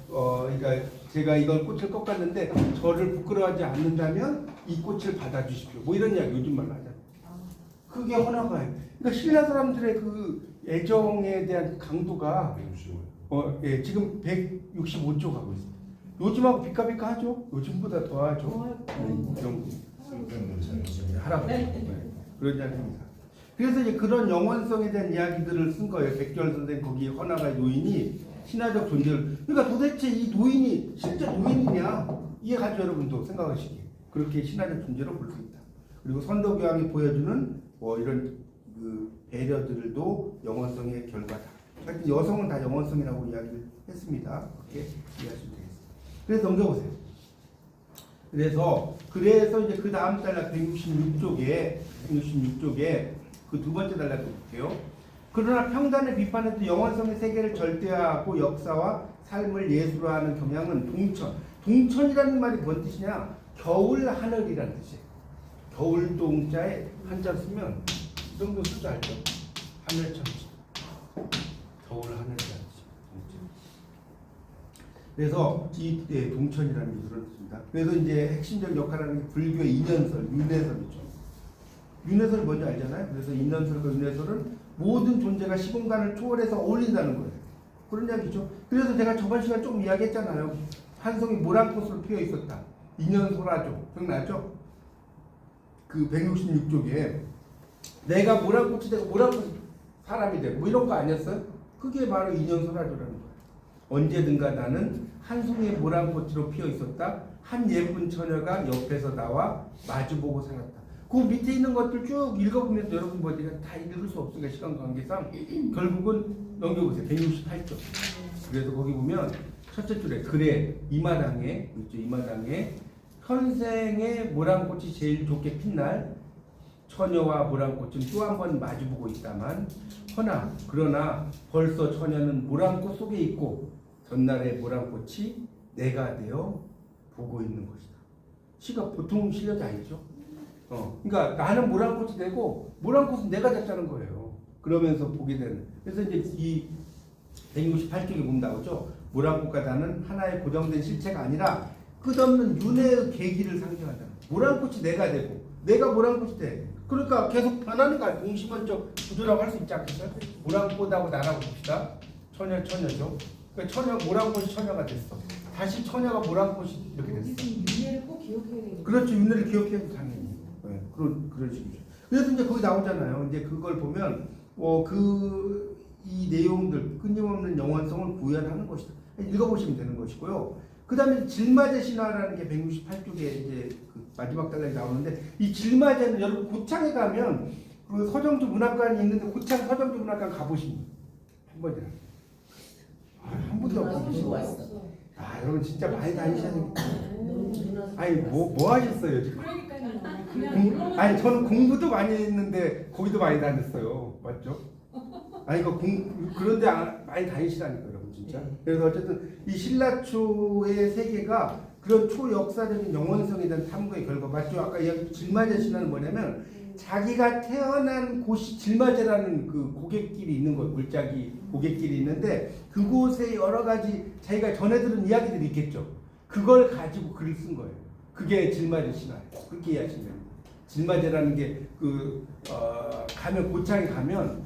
그러니까 제가 이걸 꽃을 꺾었는데 저를 부끄러워하지 않는다면 이 꽃을 받아주십시오. 뭐 이런 이야기 요즘 말로 하잖아요. 그게 헌화가예요. 그러니까 신라 사람들의 그 애정에 대한 강도가 지금 165조 가고 있습니다. 요즘하고 비까비까 하죠? 요즘보다 더 하죠? 할아버지. 그런 이야기입니다. 그래서 이제 그런 영원성에 대한 이야기들을 쓴 거예요. 백주열 선생 거기 헌화가 노인이 신화적 존재를. 그러니까 도대체 이 노인이 실제 노인이냐 이해가죠. 여러분도 생각하시기에 그렇게 신화적 존재로 볼 수 있다. 그리고 선덕여왕이 보여주는 뭐 이런 그 배려들도 영원성의 결과다. 하여튼 여성은 다 영원성이라고 이야기를 했습니다. 그렇게 이해하시면 되겠습니다. 그래서 넘겨보세요. 그래서 이제 그 다음 달 166쪽에 그 두 번째 단락도 볼게요. 그러나 평단의 비판에도 영원성의 세계를 절대화하고 역사와 삶을 예술로 하는 경향은 동천. 동천이라는 말이 뭔 뜻이냐? 겨울 하늘이라는 뜻이에요. 겨울 동자에 한자 쓰면 이 정도 쓰지 알죠? 하늘천지. 겨울 하늘이라는 뜻이에요. 그래서 이 동천이라는 게 그런 뜻입니다. 그래서 이제 핵심적 역할을 하는 게 불교의 인연설, 윤회설이죠. 윤회설 뭔지 알잖아요. 그래서 인연설과 윤회설은 모든 존재가 시공간을 초월해서 어울린다는 거예요. 그런 이야기죠. 그래서 제가 저번 시간 좀 이야기했잖아요. 한 송이 모란꽃으로 피어 있었다. 인연소라죠. 기억나죠? 그 166쪽에 내가 모란꽃이 되고 모란꽃이 사람이 되고 뭐 이런 거 아니었어요? 그게 바로 인연소라조라는 거예요. 언제든가 나는 한 송이의 모란꽃으로 피어 있었다. 한 예쁜 처녀가 옆에서 나와 마주보고 살았다. 그 밑에 있는 것들 쭉 읽어보면 여러분 뭐 제가 다 읽을 수 없으니까 시간 관계상 결국은 넘겨보세요. 168쪽. 그래서 거기 보면 첫째 줄에 그래 이 마당에 있죠. 이 마당에 현생의 모란꽃이 제일 좋게 핀 날 처녀와 모란꽃은 또 한 번 마주보고 있다만 허나 그러나 벌써 처녀는 모란꽃 속에 있고 전날의 모란꽃이 내가 되어 보고 있는 것이다. 시가 보통 실력이 아니죠. 그러니까 나는 모란꽃이 되고 모란꽃은 내가 됐다는 거예요. 그러면서 보게 되는. 그래서 이제 이 168쪽에 보면 나오죠. 모란꽃과 나는 하나의 고정된 실체가 아니라 끝없는 윤회의 계기를 상징한다. 모란꽃이 내가 되고 내가 모란꽃이 돼. 그러니까 계속 변하는 거야. 동시먼적 구조라고 할 수 있지 않겠어요? 모란꽃하고 나라고 봅시다. 처녀죠. 그러니까 처녀 모란꽃이 처녀가 됐어. 다시 처녀가 모란꽃이 이렇게 됐어. 윤회를 꼭 기억해야 되겠네. 그렇죠. 윤회를 기억해도 당연히. 네, 그런 식이죠. 그래서 이제 거기 나오잖아요. 이제 그걸 보면 이 내용들 끊임없는 영원성을 구현하는 것이다. 읽어보시면 되는 것이고요. 그 다음에 질마제 신화라는 게 168쪽에 이제 그 마지막 단락이 나오는데 이 질마제는 여러분 고창에 가면 그 서정주 문학관이 있는데 고창 서정주 문학관 가보십니다. 한 번이라. 한 번도 없으시고. 여러분 진짜 많이 다니셔야 되겠다. 아니 뭐 하셨어요 지금? 그러니까요. 그냥 아니 저는 공부도 많이 했는데 거기도 많이 다녔어요. 맞죠? 아니 그런데 많이 다니시라니까 여러분 진짜. 그래서 어쨌든 이 신라초의 세계가 그런 초역사적인 영원성에 대한 탐구의 결과 맞죠? 아까 이야기 질마제 신화는 뭐냐면 자기가 태어난 곳이 질마제라는 그 고갯길이 있는 거예요. 골짜기 고갯길이 있는데 그곳에 여러 가지 자기가 전해 들은 이야기들이 있겠죠. 그걸 가지고 글을 쓴 거예요. 그게 질마제 신화예요. 그렇게 이해하시면 됩니다. 질마제라는 게 가면 고창에 가면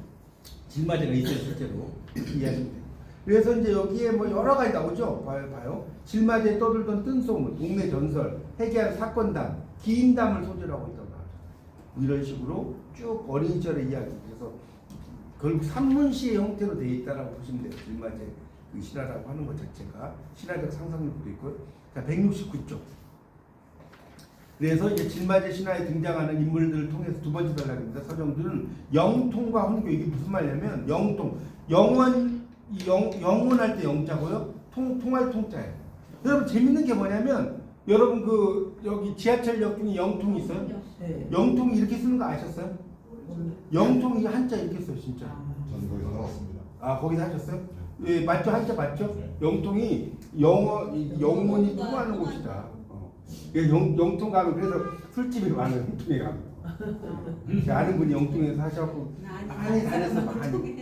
질마제가 있어요. 실제로 이해하시면 돼요. 그래서 이제 여기에 뭐 여러 가지 나오죠. 봐요. 질마제에 떠들던 뜬소문, 동네 전설, 해계한 사건담, 기인담을 소재로 하고 있다고 나오죠. 이런 식으로 쭉 어린 시절의 이야기. 그래서 결국 산문시의 형태로 되어 있다라고 보시면 돼요. 질마제 그 신화라고 하는 것 자체가 신화적 상상력도 있고요. 자, 169쪽. 그래서 이제 질마제 신화에 등장하는 인물들을 통해서 두 번째 단락입니다. 서정주는 영통과 혼교. 이게 무슨 말이냐면 영통, 영원할 때 영자고요. 통할 통자예요. 여러분 재밌는 게 뭐냐면 여러분 여기 지하철역 중에 영통이 있어요? 네. 영통이 이렇게 쓰는 거 아셨어요? 영통이 한자 이렇게 써요 진짜. 저는 거기서 나왔습니다. 거기서 하셨어요? 예, 맞죠? 한자 맞죠? 영통이 영원이 통하는 곳이다. 영통 가면 그래서 술집이 많은 영통에 가면 아는 분이 영통에서 하셔갖고 많이 다녔어.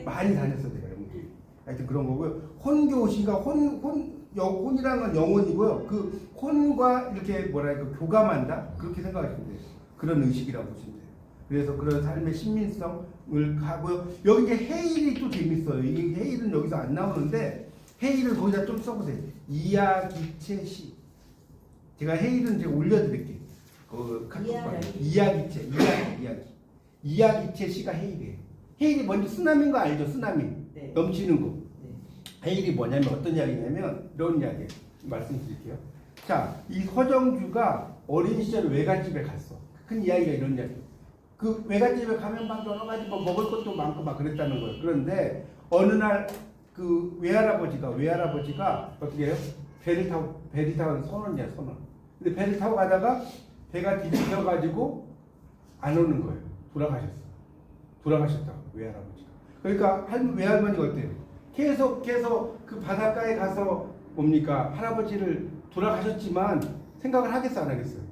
많이 다녔어 내가 영통에. 하여튼 그런 거고요. 혼교신가 혼이라는 건 영혼이고요. 그 혼과 이렇게 교감한다 그렇게 생각하시면 돼요. 그런 의식이라고 보시면 돼요. 그래서 그런 삶의 신민성을 하고요. 여기 이제 해일이 또 재밌어요. 이 해일은 여기서 안 나오는데 해일을 거기다 좀 써보세요. 이야기체시. 제가 해일은 제가 올려드릴게요. 카톡방에. 이야기체. 이야기체 시가 해일이에요. 해일이 먼저 쓰나미인 거 알죠? 쓰나미. 네. 넘치는 거. 네. 해일이 뭐냐면 어떤 이야기냐면 이런 이야기예요. 말씀드릴게요. 자, 이 서정주가 어린 시절에 외갓집에 갔어. 큰 이야기가 이런 이야기. 그 외갓집에 가면 막 여러 가지 뭐 먹을 것도 많고 막 그랬다는 거예요. 그런데 어느 날 그 외할아버지가 어떻게 해요? 배를 타고 선원이야 선원. 근데 배를 타고 가다가 배가 뒤집혀가지고 안 오는 거예요. 돌아가셨어. 돌아가셨다고 외할아버지가. 그러니까 외할머니가 어때요? 계속 그 바닷가에 가서 뭡니까 할아버지를 돌아가셨지만 생각을 하겠어 안 하겠어요?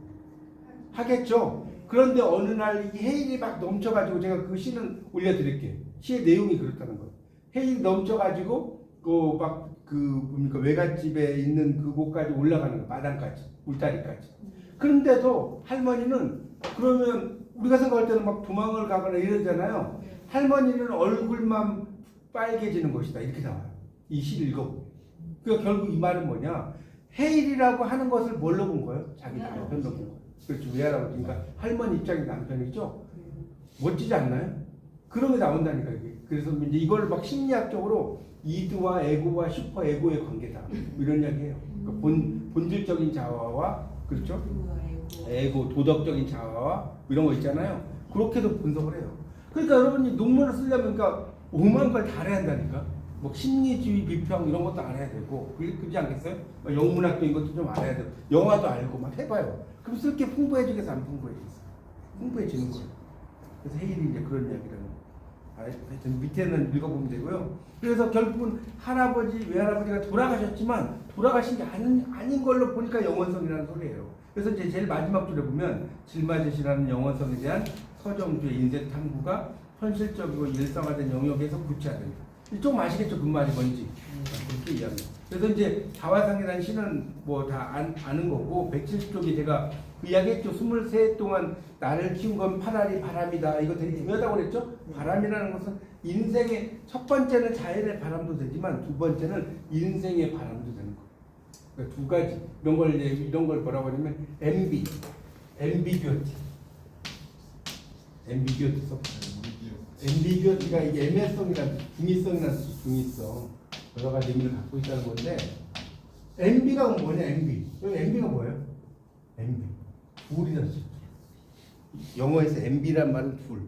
하겠죠. 그런데 어느 날 이 해일이 막 넘쳐가지고 제가 그 시는 올려드릴게요. 시의 내용이 그렇다는 거예요. 해일이 넘쳐가지고 그 뭡니까 외갓집에 있는 그곳까지 올라가는 거예요. 마당까지 울타리까지. 그런데도 할머니는 그러면 우리가 생각할 때는 막 도망을 가거나 이러잖아요. 할머니는 얼굴만 빨개지는 것이다 이렇게 나와요. 이 시를 읽어보면. 그러니까 결국 이 말은 뭐냐? 해일이라고 하는 것을 뭘로 본 거예요? 자기 남편로 본 거예요. 그렇죠. 외할아버지. 그러니까 할머니 입장이 남편이죠. 멋지지 않나요? 그런 게 나온다니까 이게. 그래서 이제 이걸 막 심리학적으로 이드와 에고와 슈퍼 에고의 관계다 이런 이야기해요. 그러니까 본질적인 자아와 그렇죠. 에고 도덕적인 자아와 이런 거 있잖아요. 그렇게도 분석을 해요. 그러니까 여러분이 논문을 쓰려면 그러니까 오만 걸 다 알아야 한다니까. 뭐 심리주의 비평 이런 것도 알아야 되고 그렇지 않겠어요? 영문학적인 것도 좀 알아야 되고 영화도 알고 막 해봐요. 그럼 쓸 게 풍부해지겠어 안 풍부해지겠어? 풍부해지는 거예요. 그래서 헤일이 이제 그런 이야기를 하여튼 밑에는 읽어보면 되고요. 그래서 결국은 할아버지 외할아버지가 돌아가셨지만 돌아가신 게 아닌 걸로 보니까 영원성이라는 소리예요. 그래서 이제 제일 마지막 줄에 보면 질맞으시라는 영원성에 대한 서정주의 인생 탐구가 현실적이고 일상화된 영역에서 구체화된다. 좀 아시겠죠? 그 말이 뭔지. 그렇게 이해합니다. 그래서 이제 자화상이라는 시는 뭐 다 아는 거고 170쪽에 제가 이야기했죠. 23해 동안 나를 키운 건 파라리 바람이다. 이거 되게 중요하다고 그랬죠? 바람이라는 것은 인생의 첫 번째는 자연의 바람도 되지만 두 번째는 인생의 바람도 되는 거예요. 그러니까 두 가지 이런 걸 뭐라고 하냐면 앰비규어티 앰비규어티가 이게 애매성이란 중의성이라는 중의성 여러 가지 의미를 갖고 있다는 건데 앰비가 뭐냐 앰비가 뭐예요? 앰비 둘이라는 뜻이죠. 영어에서 앰비란 말은 둘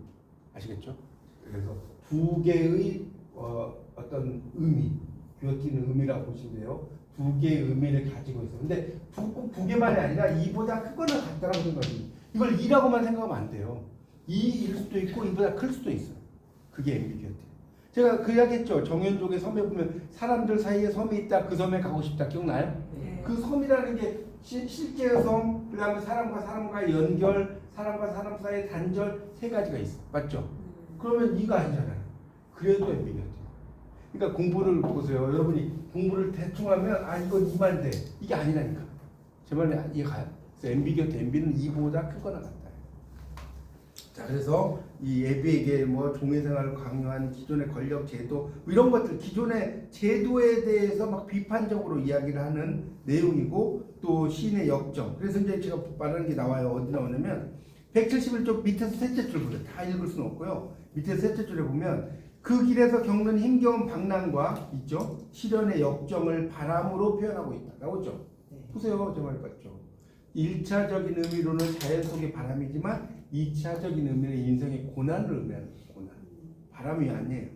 아시겠죠? 그래서 두 개의 어떤 의미 뷰어티는 의미라고 보시면 돼요. 두 개의 의미를 가지고 있어요. 근데 꼭 두 개만이 아니라 이보다 크거나 같다라고 생각합니다. 이걸 이라고만 생각하면 안 돼요. 이일 수도 있고 이보다 클 수도 있어요. 그게 앰비규어티. 제가 그 이야기했죠. 정현족의 섬에 보면 사람들 사이에 섬이 있다. 그 섬에 가고 싶다. 기억나요? 네. 그 섬이라는 게 실제의 섬, 그 다음에 사람과 사람과의 연결, 사람과 사람 사이의 단절 세 가지가 있어. 맞죠? 그러면 이가 아니잖아요. 그래도 앰비규어티. 그러니까 공부를 보세요. 여러분이 공부를 대충 하면 이건 이 말인데 이게 아니라니까. 제 말이 이해가요. 그래서 앰비규어티, 앰비는 이보다 크거나 같다. 자, 그래서 이 애비에게 뭐 종회생활을 강요한 기존의 권력 제도 이런 것들 기존의 제도에 대해서 막 비판적으로 이야기를 하는 내용이고 또 시인의 역정. 그래서 이제 제가 말하는 게 나와요. 어디 나오냐면 171쪽 밑에서 셋째 줄 보세요. 다 읽을 수는 없고요. 밑에서 셋째 줄에 보면 그 길에서 겪는 힘겨운 방랑과 있죠. 시련의 역정을 바람으로 표현하고 있다. 나오죠. 보세요. 저 말 봤죠. 1차적인 의미로는 자연 속의 바람이지만 2차적인 의미는 인생의 고난을 의미하는 고난. 바람이 아니에요.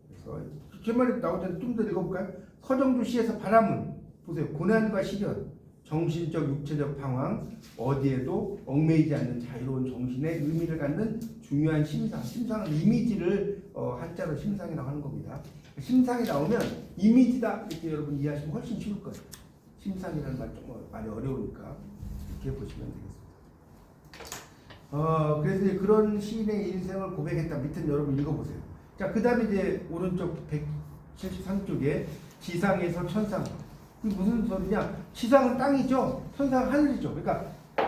그래서 제 말이 나오잖아요. 좀 더 읽어볼까요? 서정주 시에서 바람은 보세요. 고난과 시련, 정신적, 육체적 방황, 어디에도 얽매이지 않는 자유로운 정신의 의미를 갖는 중요한 심상. 심상은 이미지를 한자로 심상이라고 하는 겁니다. 심상이 나오면 이미지다 이렇게 여러분 이해하시면 훨씬 쉬울 거예요. 심상이라는 말 좀 많이 어려우니까 이렇게 보시면 되겠습니다. 그래서 이제 그런 시인의 인생을 고백했다. 밑에 여러분 읽어보세요. 자, 그 다음에 이제 오른쪽 173쪽에 지상에서 천상. 그게 무슨 소리냐? 지상은 땅이죠. 천상은 하늘이죠. 그러니까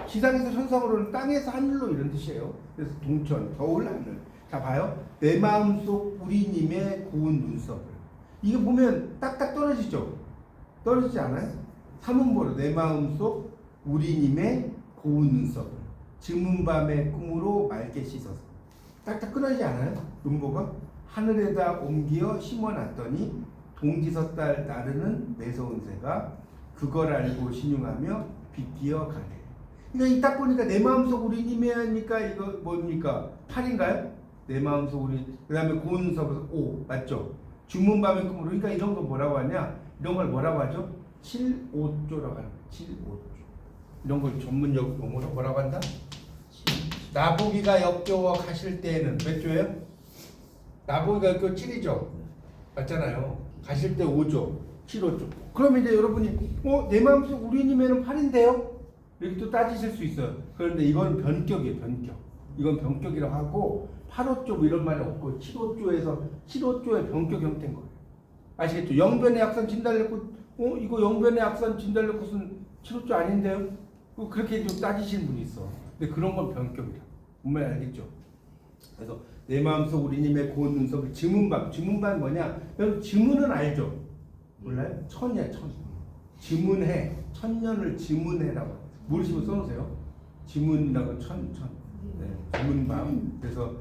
지상에서 천상으로는 땅에서 하늘로 이런 뜻이에요. 그래서 동천, 겨울, 하늘. 자, 봐요. 내 마음속 우리님의 고운 눈썹을. 이게 보면 딱딱 떨어지죠. 떨어지지 않아요? 삼음보로 내 마음속 우리님의 고운 눈썹을. 즈문 밤의 꿈으로 맑게 씻어서. 딱딱 끊어지지 않아요? 음보가 하늘에다 옮겨 심어놨더니 동지섣달 나르는 매서운 새가 그걸 알고 신용하며 비끼어 가네. 그러니까 이 딱 보니까 내 마음속 우리님이 하니까 이거 뭡니까? 8인가요? 내 마음속 우리. 그 다음에 고운 눈썹에서 5 맞죠? 즈문 밤의 꿈으로. 그러니까 이런 거 뭐라고 하냐? 이런 걸 뭐라고 하죠? 7-5조라고 하는 거예요. 7-5조. 이런 걸 전문 용어로 뭐라고 한다? 나보기가 역겨워 가실 때에는 몇 조예요? 나보기가 7이죠. 맞잖아요. 가실 때 5죠. 7호죠. 그러면 이제 여러분이 내 마음속 우리님에는 8인데요? 이렇게 또 따지실 수 있어요. 그런데 이건 변격이에요. 변격. 이건 변격이라고 하고 8호조 뭐 이런 말이 없고 7호조에서 7호조의 변격 형태인 거예요. 아시겠죠? 영변의 약산 진달래꽃 이거 영변의 약산 진달래꽃은 7호조 아닌데요? 그렇게 좀 따지시는 분이 있어. 근데 그런 건 변격이라. 뭔 말 알겠죠? 그래서 내 마음속 우리님의 고운 눈썹을 지문반 뭐냐? 여러분 지문은 알죠? 몰라요? 천이야 천. 지문해. 천년을 지문해라고. 모르시면 써놓으세요. 지문이라고 천. 네, 지문밤. 그래서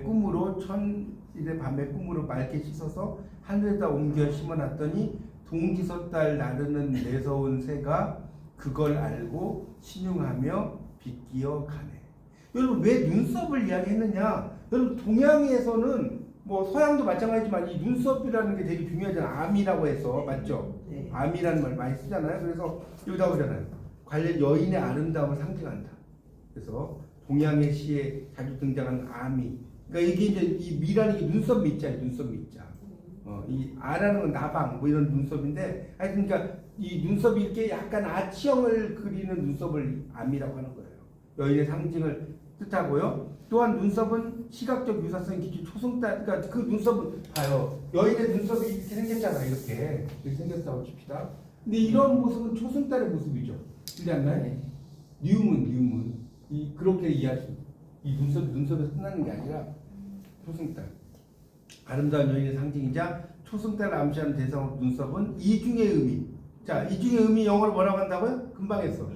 꿈으로 천일의 밤에 꿈으로 맑게 씻어서 하늘에다 옮겨 심어놨더니 동지섣달 나르는 매서운 새가 그걸 알고 신용하며 빗기어 가네. 여러분 왜 눈썹을 이야기했느냐? 여러분 동양에서는 뭐 서양도 마찬가지지만 이 눈썹이라는 게 되게 중요하잖아요. 암이라고 해서 맞죠? 네. 암이라는 말 많이 쓰잖아요. 그래서 여기다 보잖아요. 관련 여인의 아름다움을 상징한다. 그래서 동양의 시에 자주 등장하는 암이. 그러니까 이게 이제 이 미라는 게 눈썹 밑자예요. 눈썹 밑자. 이 아라는 건 나방 뭐 이런 눈썹인데, 하여튼 그러니까 이 눈썹이 이렇게 약간 아치형을 그리는 눈썹을 암이라고 하는 거예요. 여인의 상징을 뜻하고요. 또한 눈썹은 시각적 유사성 기초 초승달, 그러니까 그 눈썹은 봐요. 여인의 눈썹이 이렇게 생겼잖아요. 이렇게 생겼다고 칩시다. 근데 이런 모습은 초승달의 모습이죠. 그렇지 않나요? 뉴문 그렇게 이해하시면 이 눈썹에서 끝나는 게 아니라 초승달. 아름다운 여인의 상징이자 초승달을 암시하는 대상으로 눈썹은 이중의 의미. 자, 이중의 의미 영어로 뭐라고 한다고요? 금방 했어.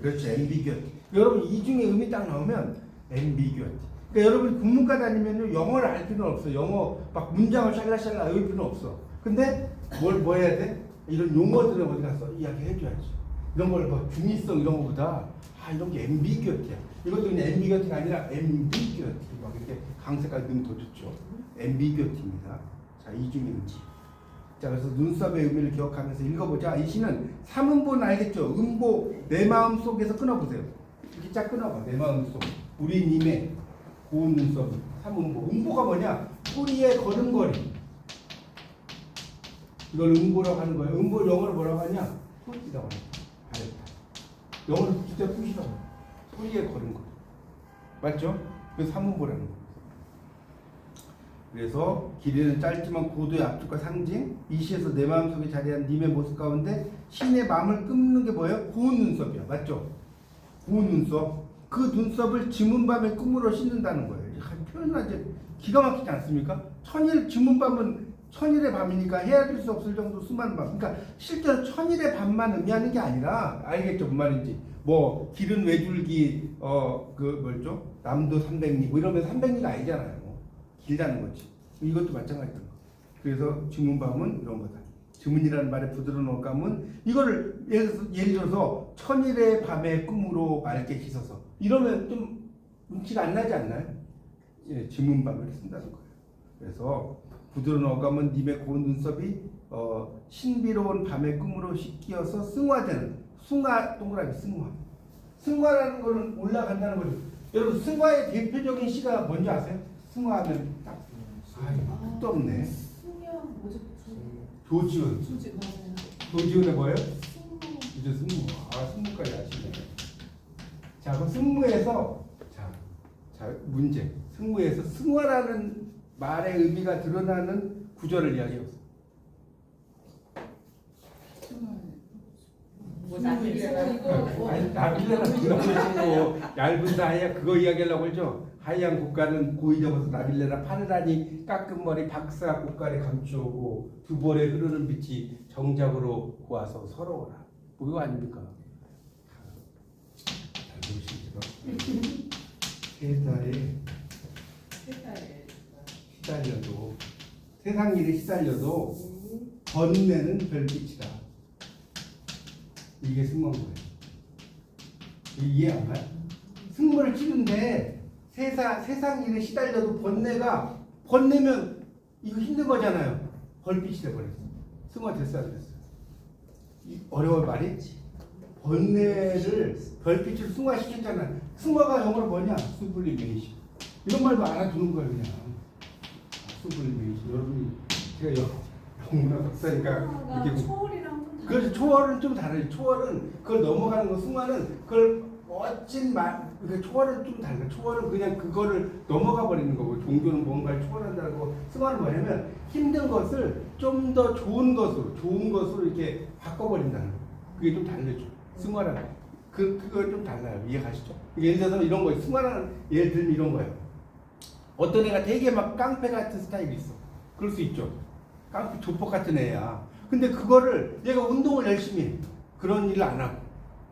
그렇죠. 앰비규어티. 여러분 이중의 의미 딱 나오면 앰비규어티. 그러니까 여러분 국문과 다니면요 영어를 알 필요는 없어. 영어 막 문장을 샬라샬라 외울 필요는 없어. 근데 뭐 해야 돼? 이런 용어들을 어디 가서 이야기해줘야지. 이런 걸 뭐 중의성 이런 거보다 이런 게 앰비규어티야. 이것도 그냥 앰비규어티가 아니라 앰비규어티. 막 이렇게 강세까지 넣으면 더 좋죠. 앰비규어티입니다. 자, 이중의 의미. 자, 그래서 눈썹의 의미를 기억하면서 읽어보자. 이 시는 삼음보는 알겠죠? 음보 내 마음 속에서 끊어보세요. 이렇게 쫙 끊어봐. 내 마음 속 우리님의 고운 눈썹 삼음보. 음보가 뭐냐? 꼬리에 걸음걸이. 이걸 음보라고 하는 거예요. 음보 영어로 뭐라고 하냐? 푸시라고 하는 거예요. 영어로 진짜 푸시라고 해요. 꼬리에 걸음걸이. 맞죠? 그래서 삼음보라는 거예요. 그래서 길이는 짧지만 고도의 압축과 상징. 이 시에서 내 마음속에 자리한 님의 모습 가운데 신의 마음을 끊는 게 뭐예요? 고운 눈썹이야. 맞죠? 고운 눈썹. 그 눈썹을 지문밤의 꿈으로 씻는다는 거예요. 표현은 아주 기가 막히지 않습니까? 지문밤은 천일의 밤이니까 헤아릴 수 없을 정도로 수많은 밤. 그러니까 실제로 천일의 밤만 의미하는 게 아니라, 알겠죠? 무슨 말인지. 뭐 길은 외줄기 뭐죠? 남도 300리 뭐 이러면 300리가 아니잖아요. 길다는 거지. 이것도 마찬가지다. 그래서 지문밤은 이런 거다. 지문이라는 말의 부드러운 어감은 이거를 예를 들어서 천일의 밤의 꿈으로 맑게 씻어서 이러면 좀 눈치가 안 나지 않나요? 예, 지문밤을 쓴다는 거예요. 그래서 부드러운 어감은 님의 고운 눈썹이 신비로운 밤의 꿈으로 씻기어서 승화되는 승화 동그라미 승화라는 거는 올라간다는 거죠. 여러분 승화의 대표적인 시가 뭔지 아세요? 승화하면 딱 끝도 없네. 승려 뭐죠? 조지훈. 맞아요. 조지훈의 뭐예요? 승무. 이제 승무. 승무까지 아시네. 자, 그럼 승무에서 자 문제. 승무에서 승화라는 말의 의미가 드러나는 구절을 이야기해보세요. 뭐 나비래라. 아니 나빌레라 그거 얇은 사이야 그거 이야기하려고 했죠. 하얀 국가는 고이 접어서 나빌레라 파르라니 깎은 머리 박사 국가에 감추고 두 볼에 흐르는 빛이 정작으로 고와서 서러워라. 뭐 이거 아닙니까? 잘 보시죠. 세상에 시달려도 세상 일에 시달려도 번뇌는 별빛이다. 이게 승무원 거예요. 이해 안 가요? 승무를 치는데 세상 일에 시달려도 번뇌면 이거 힘든 거잖아요. 벌빛이 돼버렸어. 승무가 됐어야 됐어. 어려운 말이 번뇌를 별빛을 승화시켰잖아요. 승화가 영어로 뭐냐? 수블리메이션. 이런 말도 알아두는 거예요 그냥. 수분이 여러분이 제가 영문학 박사니까 승화가 이게 초월이랑 좀 그래서 초월은 좀 다르지. 초월은 그걸 넘어가는 거, 승화는 그걸 멋진 말, 초월은 좀 달라. 초월은 그냥 그거를 넘어가 버리는 거고, 종교는 뭔가를 초월한다고. 승화는 뭐냐면 힘든 것을 좀 더 좋은 것으로 이렇게 바꿔버린다는 거. 그게 좀 다르죠. 승화랑 그거 좀 달라요. 이해가시죠? 예를 들어서 이런 거예요. 승화라는 예를 들면 이런 거예요. 어떤 애가 되게 막 깡패 같은 스타일이 있어. 그럴 수 있죠. 깡패 조폭 같은 애야. 근데 그거를 얘가 운동을 열심히 해. 그런 일을 안 하고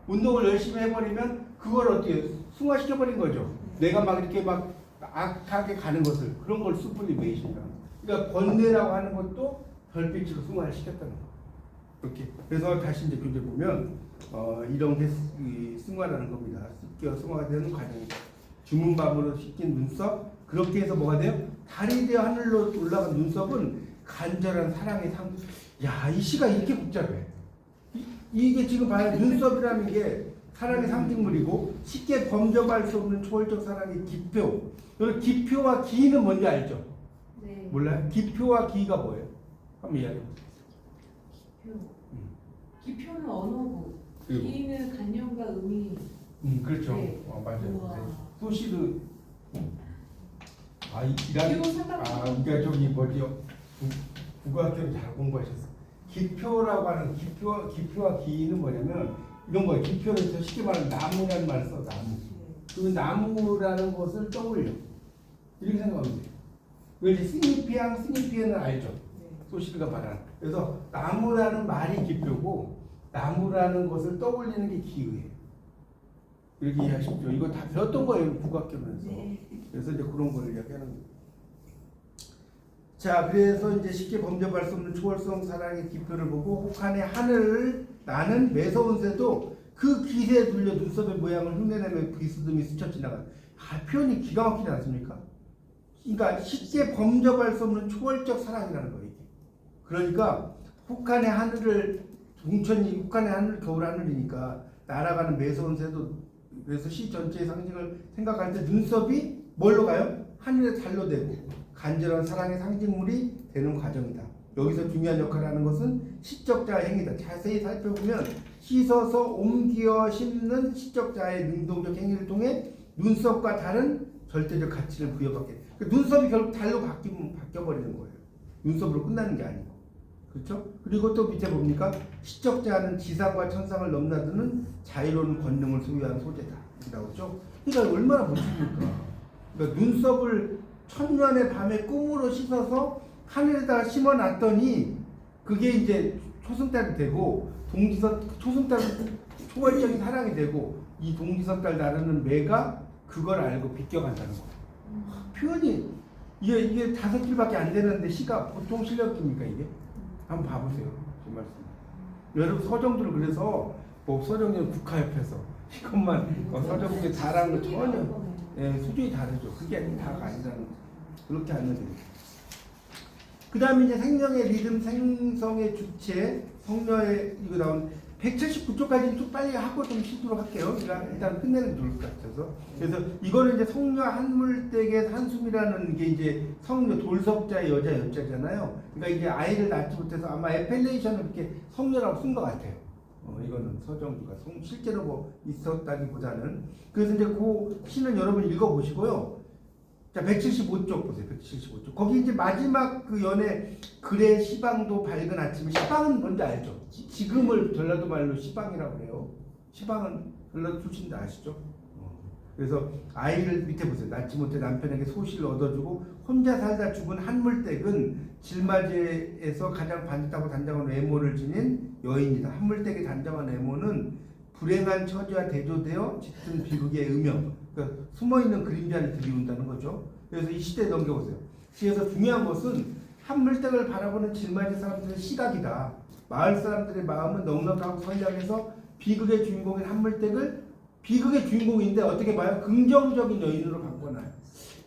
운동을 열심히 해버리면 그걸 어떻게 승화시켜버린 거죠. 내가 막 이렇게 막 악하게 가는 것을, 그런 걸 수블리메이션이라고. 그러니까 번뇌라고 하는 것도 별빛으로 승화를 시켰다는 거. 이렇게. 그래서 다시 이제 교재 보면 이런 게 승화라는 겁니다. 습기와 승화가 되는 과정이다. 주문밤으로 씻긴 눈썹, 그렇게 해서 뭐가 돼요? 달이 되어 하늘로 올라간 눈썹은 간절한 사랑의 상. 야, 이 시가 이렇게 복잡해. 이게 지금 봐요. 눈썹이라는 게 사랑의 상징물이고, 쉽게 범접할 수 없는 초월적 사랑의 기표. 여기 기표와 기는 뭔지 알죠? 네. 몰라요? 기표와 기가 뭐예요? 한번 이야기해 보세요. 기표는 언어고, 그리고? 기는 간념과 의미. 그렇죠. 네. 맞아요. 우와. 네. 소시는 기호 상담. 그러니까 저기 뭐지요? 국어학교를 잘 공부하셨어. 기표라고 하는 기표와 기는 뭐냐면 이런 거예요. 기표는 쉽게 말하면 나무라는 말을 써. 나무. 그 나무라는 것을 떠올려. 이렇게 생각하면 돼요. 왜 스니피에는 알죠? 소시가 말하는. 그래서 나무라는 말이 기표고 나무라는 것을 떠올리는 게 기의예요. 이렇게 이해하십시오. 이거 다 배웠던 거예요. 국악교면서. 그래서 이제 그런 걸 이야기하는 거예요. 자, 그래서 이제 쉽게 범접할 수 없는 초월성 사랑의 기표를 보고 혹한의 하늘을 나는 매서운 새도 그 기세에 눌려 눈썹의 모양을 흉내내며 비스듬히 스쳐 지나가. 표현이 기가 막히지 않습니까? 그러니까 쉽게 범접할 수 없는 초월적 사랑이라는 거예요. 이게. 그러니까 혹한의 하늘을 혹한의 하늘 겨울 하늘이니까 날아가는 매서운 새도, 그래서 시 전체의 상징을 생각할 때 눈썹이 뭘로 가요? 하늘의 달로 되고 간절한 사랑의 상징물이 되는 과정이다. 여기서 중요한 역할을 하는 것은 시적자의 행위다. 자세히 살펴보면 씻어서 옮겨 심는 시적자의 능동적 행위를 통해 눈썹과 다른 절대적 가치를 부여받게 돼. 눈썹이 결국 달로 바뀌어버리는 거예요. 눈썹으로 끝나는 게 아니고. 그렇죠? 그리고 또 밑에 봅니까? 시적자는 지상과 천상을 넘나드는 자유로운 권능을 소유한 소재다. 나오죠? 그러니까 얼마나 멋집니까? 그러니까 눈썹을 천년의 밤에 꿈으로 씻어서 하늘에다가 심어놨더니 그게 이제 초승달이 되고 초승달 초월적인 사랑이 되고 이 동지선달 나르는 매가 그걸 알고 비껴간다는 거예요. 표현이 이게 5줄밖에 안 되는데 시가 보통 실력입니까 이게? 한번 봐보세요. 제 말씀. 여러분 서정들을 그래서 뭐 서정은 국가협회에서 이것만 서정들이 잘하는 거 전혀 수준이 다르죠. 그게 다가 아니라는 거죠. 그렇게 알면 됩니다. 그 다음에 이제 생명의 리듬, 생성의 주체, 성녀의 이거 나온 179쪽까지는 좀 빨리 하고 좀 쉬도록 할게요. 제가 일단 끝내는 게 좋을 것 같아서. 그래서 이거는 이제 성녀 한물댁의 한숨이라는 게 이제 성녀 돌석자의 여자 여자잖아요. 그러니까 이게 아이를 낳지 못해서 아마 에펠레이션을 이렇게 성녀라고 쓴 것 같아요. 이거는 서정주가 실제로 뭐 있었다기보다는. 그래서 이제 그 시는 여러분 읽어보시고요. 자, 175쪽 보세요. 175쪽. 거기 이제 마지막 그 연애 글의 시방도 밝은 아침에, 시방은 뭔지 알죠? 지금을 전라도 말로 시방이라고 해요. 시방은 전라도 출신도 아시죠? 그래서 아이를 밑에 보세요. 낳지 못해 남편에게 소시를 얻어주고 혼자 살다 죽은 한물댁은 질맞이에서 가장 반듯하고 단정한 외모를 지닌 여인이다. 한물댁의 단정한 외모는 불행한 처지와 대조되어 짙은 비극의 음영, 그러니까 숨어있는 그림자를 들이운다는 거죠. 그래서 이 시대에 넘겨보세요. 시에서 중요한 것은 한물댁을 바라보는 질맞이 사람들의 시각이다. 마을 사람들의 마음은 넉넉하고 선량해서 비극의 주인공인 한물댁을 비극의 주인공인데 어떻게 봐요? 긍정적인 여인으로 바꿔놔요.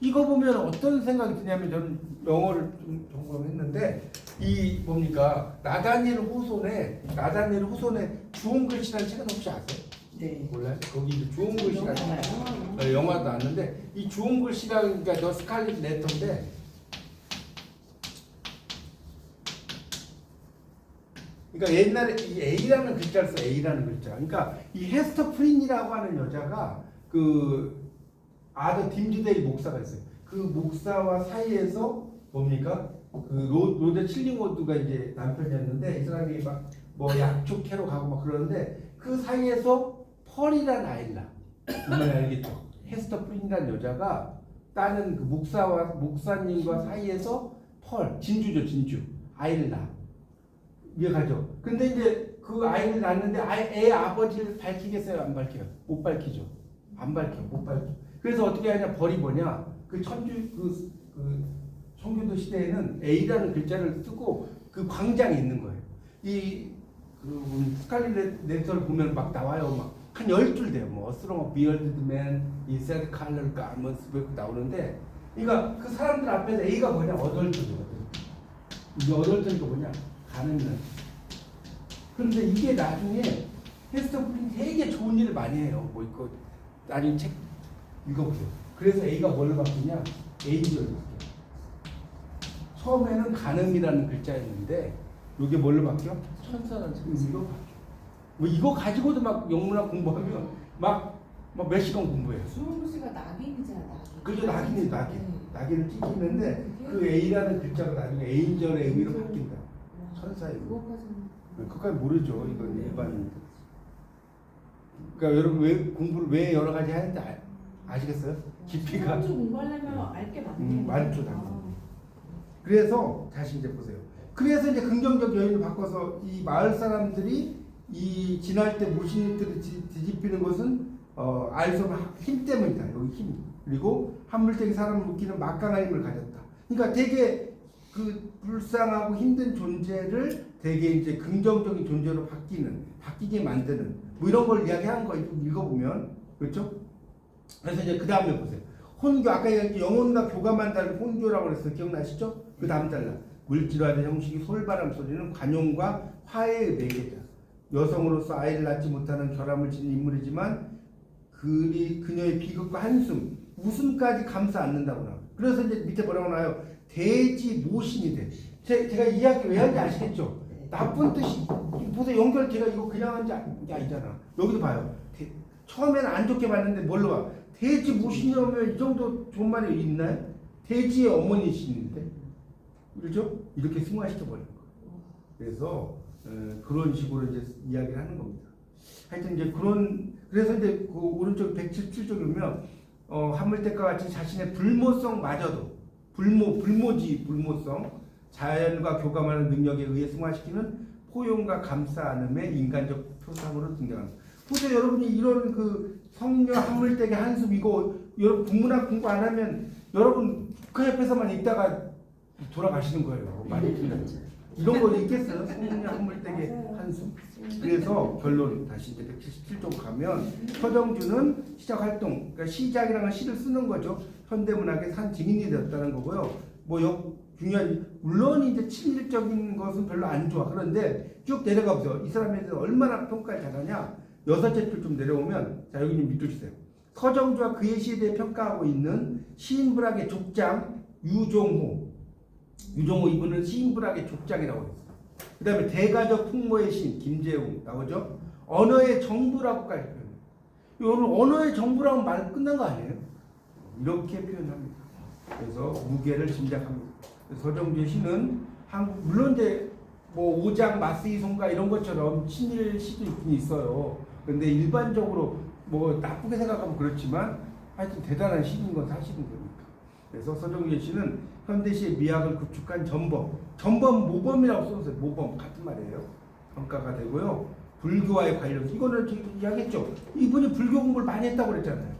이거 보면 어떤 생각이 드냐면 저는 영어를 좀 전공했는데 이 뭡니까? 나다니엘 후손의 주홍 글씨라는 책은 혹시 아세요? 네. 몰라요? 거기 이제 주홍 글씨라는 영화도 나왔는데 이 주홍 글씨라는 게 더 스칼렛 레터인데 그러니까 옛날에 이 A라는 글자를 써. A라는 글자. 그러니까 이 헤스터 프린이라고 하는 여자가 그 아더 딤즈데일 목사가 있어요. 그 목사와 사이에서 뭡니까? 그 로데 칠링워드가 이제 남편이었는데 이 사람이 막 뭐 약초캐로 가고 막 그러는데 그 사이에서 펄이라는 아이를 정말 알겠죠? 헤스터 프린이라는 여자가 따는 그 목사님과 사이에서 펄 진주죠 진주 아이를 낳아. 이해가죠? 근데 이제 그 아이를 낳았는데 애 아버지를 밝히겠어요? 안 밝혀요? 못 밝히죠. 안 밝혀, 못 밝혀. 그래서 어떻게 하냐? 벌이 뭐냐? 그 청교도 시대에는 A라는 글자를 쓰고 그 광장에 있는 거예요. 스칼렛 랜턴을 보면 막 나와요. 막 한 10줄 돼요. 뭐 어스롱 비얼드 맨, 인사이드 칼러 가먼스 나오는데, 그러니까 그 사람들 앞에서 A가 뭐냐? 어덜트거든. 이 어덜트가 뭐냐? 가늠면. 그런데 이게 나중에 헤스터 프린이 되게 좋은 일을 많이 해요. 뭐 이거 나중에 책 읽어보세요. 그래서 A가 뭘로 바뀌냐? 에인절로 바뀌어요. 처음에는 가늠이라는 글자였는데 이게 뭘로 바뀌어? 천사라는 의미로 바뀌어. 뭐 이거 가지고도 막 영문학 공부하면 막 몇 시간 공부해요. 수홍구 씨가 낙인이잖아, 낙인. 그죠, 낙인이 낙인. 낙인을 찍히는데 그 A라는 글자가 나중에 에인절의 의미로 바뀐다. 천사의 의미. 그것까지 모르죠. 이건 일반인. 그러니까 여러분 왜 공부를 왜 여러 가지 하는지 아시겠어요? 깊이가 수홍구 공부하려면 알게 많네. 많죠, 당연히. 그래서 다시 이제 보세요. 그래서 이제 긍정적 요인을 바꿔서 이 마을 사람들이 이 지날 때 무신들을 뒤집히는 것은 알 수 없는 힘 때문이다. 여기 힘. 그리고 한물대기 사람을 묶이는 막강한 힘을 가졌다. 그러니까 되게 그 불쌍하고 힘든 존재를 되게 이제 긍정적인 존재로 바뀌게 만드는 뭐 이런 걸 이야기하는 거 읽어보면 그렇죠? 그래서 이제 그 다음에 보세요. 혼교 아까 영혼과 교감한다는 혼교라고 그랬어요. 기억나시죠? 그 다음 달라. 물질화된 형식이 솔바람 소리는 관용과 화해의 매개자. 여성으로서 아이를 낳지 못하는 결함을 지닌 인물이지만 그녀의 비극과 한숨, 웃음까지 감싸 안는다고 나와요. 그래서 이제 밑에 뭐라고 나와요? 대지 모신이 돼. 제가 이야기 왜 하는지 아시겠죠? 나쁜 뜻이 보세요. 연결 제가 이거 그냥 한 게 아니잖아. 여기도 봐요. 처음에는 안 좋게 봤는데 뭘로 봐? 대지 모신이라면 이 정도 좋은 말이 있나요? 대지의 어머니신인데, 그렇죠? 이렇게 승화시켜 버린 거. 그래서 그런 식으로 이제 이야기를 하는 겁니다. 하여튼 이제 그래서 이제 그 오른쪽 177쪽이면 한물대과 같이 자신의 불모성마저도 불모성 자연과 교감하는 능력에 의해 승화시키는 포용과 감싸 안음의 인간적 표상으로 등장합니다. 보세요, 여러분이 이런 그 성녀 한물대의 한숨 이거 여러분 국문학 공부 안 하면 여러분 그 옆에서만 있다가 돌아가시는 거예요. 많이 틀렸죠. 이런 거 있겠어요? 성녀 한물대의 한숨. 그래서 결론 다시 이제 177쪽 가면 서정주는 시작 활동, 그러니까 시작이라는 시를 쓰는 거죠. 현대문학의 산 증인이 되었다는 거고요. 뭐 중요한 물론 이제 친일적인 것은 별로 안 좋아. 그런데 쭉 내려가 보세요. 이 사람에 대해서 얼마나 평가를 잘하냐. 6째 줄 좀 내려오면 자 여기 좀 밑줄 주세요. 서정주와 그의 시에 대해 평가하고 있는 시인불학의 족장 유종호 이분은 시인불학의 족장이라고 했어요. 그 다음에 대가적 풍모의 시인 김재웅 나오죠. 언어의 정부라고까지 표현해요. 여러분 언어의 정부라고 말 끝난 거 아니에요? 이렇게 표현합니다. 그래서 무게를 짐작합니다. 서정주의 시는 물론 이제 뭐 오장 마스이송가 이런 것처럼 친일 시도 있긴 있어요. 근데 일반적으로 뭐 나쁘게 생각하면 그렇지만 하여튼 대단한 시인 건 사실인 거니까. 그래서 서정주의 시는 현대시의 미학을 구축한 전범 모범이라고 써주세요. 모범 같은 말이에요. 평가가 되고요. 불교와의 관련 이거는 제가 이야기했죠. 이분이 불교 공부를 많이 했다고 그랬잖아요.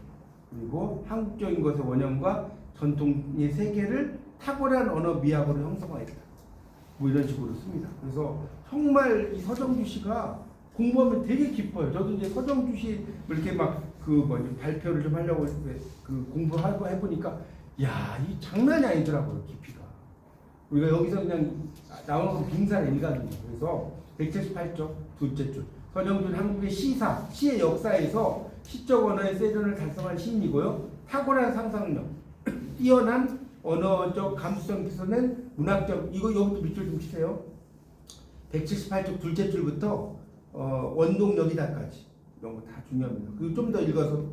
그리고 한국적인 것의 원형과 전통의 세계를 탁월한 언어 미학으로 형성화했다. 뭐 이런 식으로 씁니다. 그래서 정말 이 서정주 씨가 공부하면 되게 깊어요. 저도 이제 서정주 씨 이렇게 막 발표를 좀 하려고 그 공부하고 해보니까 야, 이 장난이 아니더라고요, 깊이가. 우리가 여기서 그냥 나오는 거 빙산에 일가거든요. 그래서 178쪽 둘째 줄. 서정주는 한국의 시의 역사에서 시적 언어의 세련을 달성한 시인이고요. 탁월한 상상력, 뛰어난 언어적 감수성 기술은 문학적, 이거 여기도 밑줄 좀 치세요. 178쪽 둘째 줄부터 원동력이다까지 이런 거 다 중요합니다. 그리고 좀 더 읽어서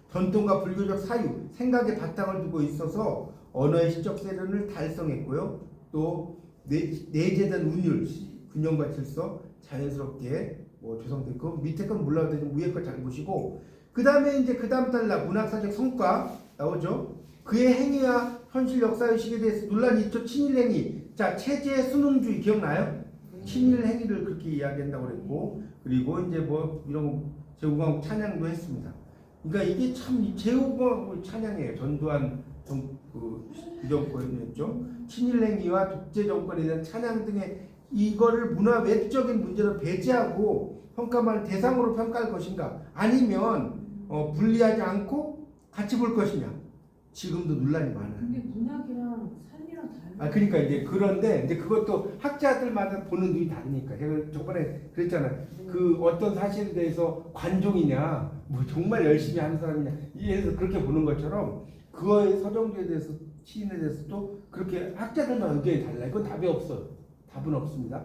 전통과 불교적 사유, 생각의 바탕을 두고 있어서 언어의 시적 세련을 달성했고요. 또 내재된 운율, 균형과 질서 자연스럽게 조성된 그 밑에 건 몰라도 되지 위에 걸 잘 보시고 그 다음에 이제 그 다음 달라 문학사적 성과 나오죠. 그의 행위와 현실 역사의식에 대해서 논란이 있죠. 친일행위. 자, 체제 순응주의 기억나요? 친일행위를 그렇게 이야기한다고 그랬고 그리고 이제 뭐 이런 제후광 찬양도 했습니다. 그러니까 이게 참 제후광 찬양이에요. 전두환 정권이었죠. 친일행위와 독재 정권에 대한 찬양 등의 이거를 문화 외적인 문제로 배제하고 평가만 대상으로 평가할 것인가 아니면 분리하지 않고 같이 볼 것이냐 지금도 논란이 많아요. 근데 문학이랑 삶이랑 다른. 그러니까 이제 그런데 이제 그것도 학자들마다 보는 눈이 다르니까 제가 저번에 그랬잖아요. 그 어떤 사실에 대해서 관종이냐 뭐 정말 열심히 하는 사람이냐 예를 들어서 그렇게 보는 것처럼 그거의 서정주에 대해서 시인에 대해서도 그렇게 학자들마다 의견이 달라요. 이건 답이 없어요. 답은 없습니다.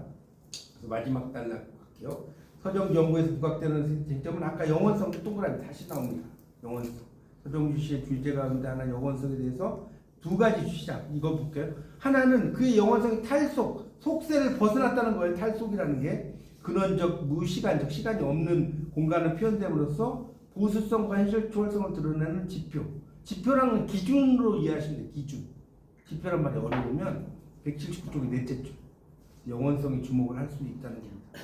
그래서 마지막 단락 할게요. 서정주 연구에서 부각되는 쟁점은 아까 영원성도 동그라미 다시 나옵니다. 영원성. 서정주 씨의 주제 가운데 하나 영원성에 대해서 두 가지 주시작. 이거 볼게요. 하나는 그의 영원성이 탈속, 속세를 벗어났다는 거예요. 탈속이라는 게 근원적, 무시간적, 시간이 없는 공간을 표현됨으로써 보수성과 현실 초월성을 드러내는 지표. 지표라는 기준으로 이해하시면 돼요. 기준. 지표란 말이 어려우면 179쪽이 넷째 줄. 영원성이 주목을 할 수 있다는 겁니다.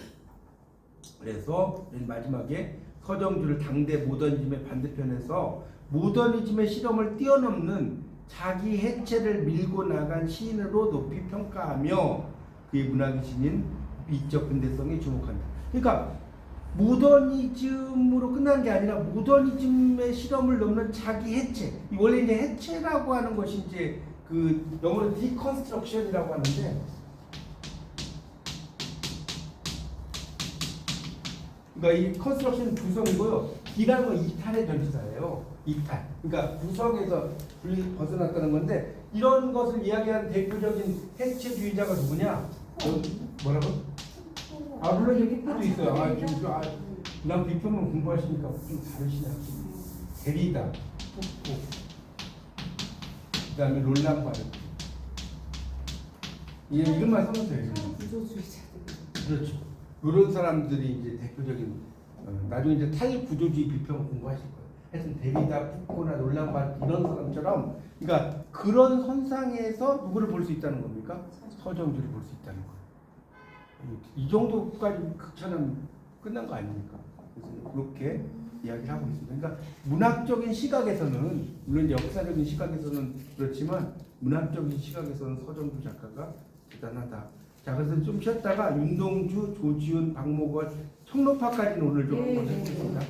그래서 맨 마지막에 서정주를 당대 모더니즘의 반대편에서 모더니즘의 실험을 뛰어넘는 자기 해체를 밀고 나간 시인으로 높이 평가하며 그의 문학이 지닌 미적 근대성에 주목한다. 그러니까 모더니즘으로 끝난 게 아니라 모더니즘의 실험을 넘는 자기 해체. 원래 이제 해체라고 하는 것이 이제 그 영어로 디컨스트럭션이라고 하는데 그러니까 이 컨스트럭션 구성이고요. D라는 건 이탈의 전치사예요. 이탈. 그러니까 구성에서 벗어났다는 건데 이런 것을 이야기하는 대표적인 해체주의자가 누구냐? 뭐라고? 물론 이제 푸푸도 있어요. 난 비평을 공부하시니까 좀 다르시냐? 데리다, 푸푸, 그다음에 롤랑 바르트. 이름만 써놓으세요. 구조주의자들. 그렇죠. 이런 사람들이 이제 대표적인 나중에 이제 탈구조주의 비평을 공부하실 거예요. 하여튼 데리다, 푸코나 롤랑 바르트 이런 사람처럼 그러니까 그런 선상에서 누구를 볼 수 있다는 겁니까? 서정주를 볼 수 있다는 거예요. 이 정도까지 극찬은 끝난 거 아닙니까? 그래서 그렇게 이야기를 하고 있습니다. 그러니까 문학적인 시각에서는 물론 역사적인 시각에서는 그렇지만 문학적인 시각에서는 서정주 작가가 대단하다. 자, 그래서 좀 쉬었다가 윤동주, 조지훈, 박목월, 청로파까지는 오늘 좀 한번 해보겠습니다.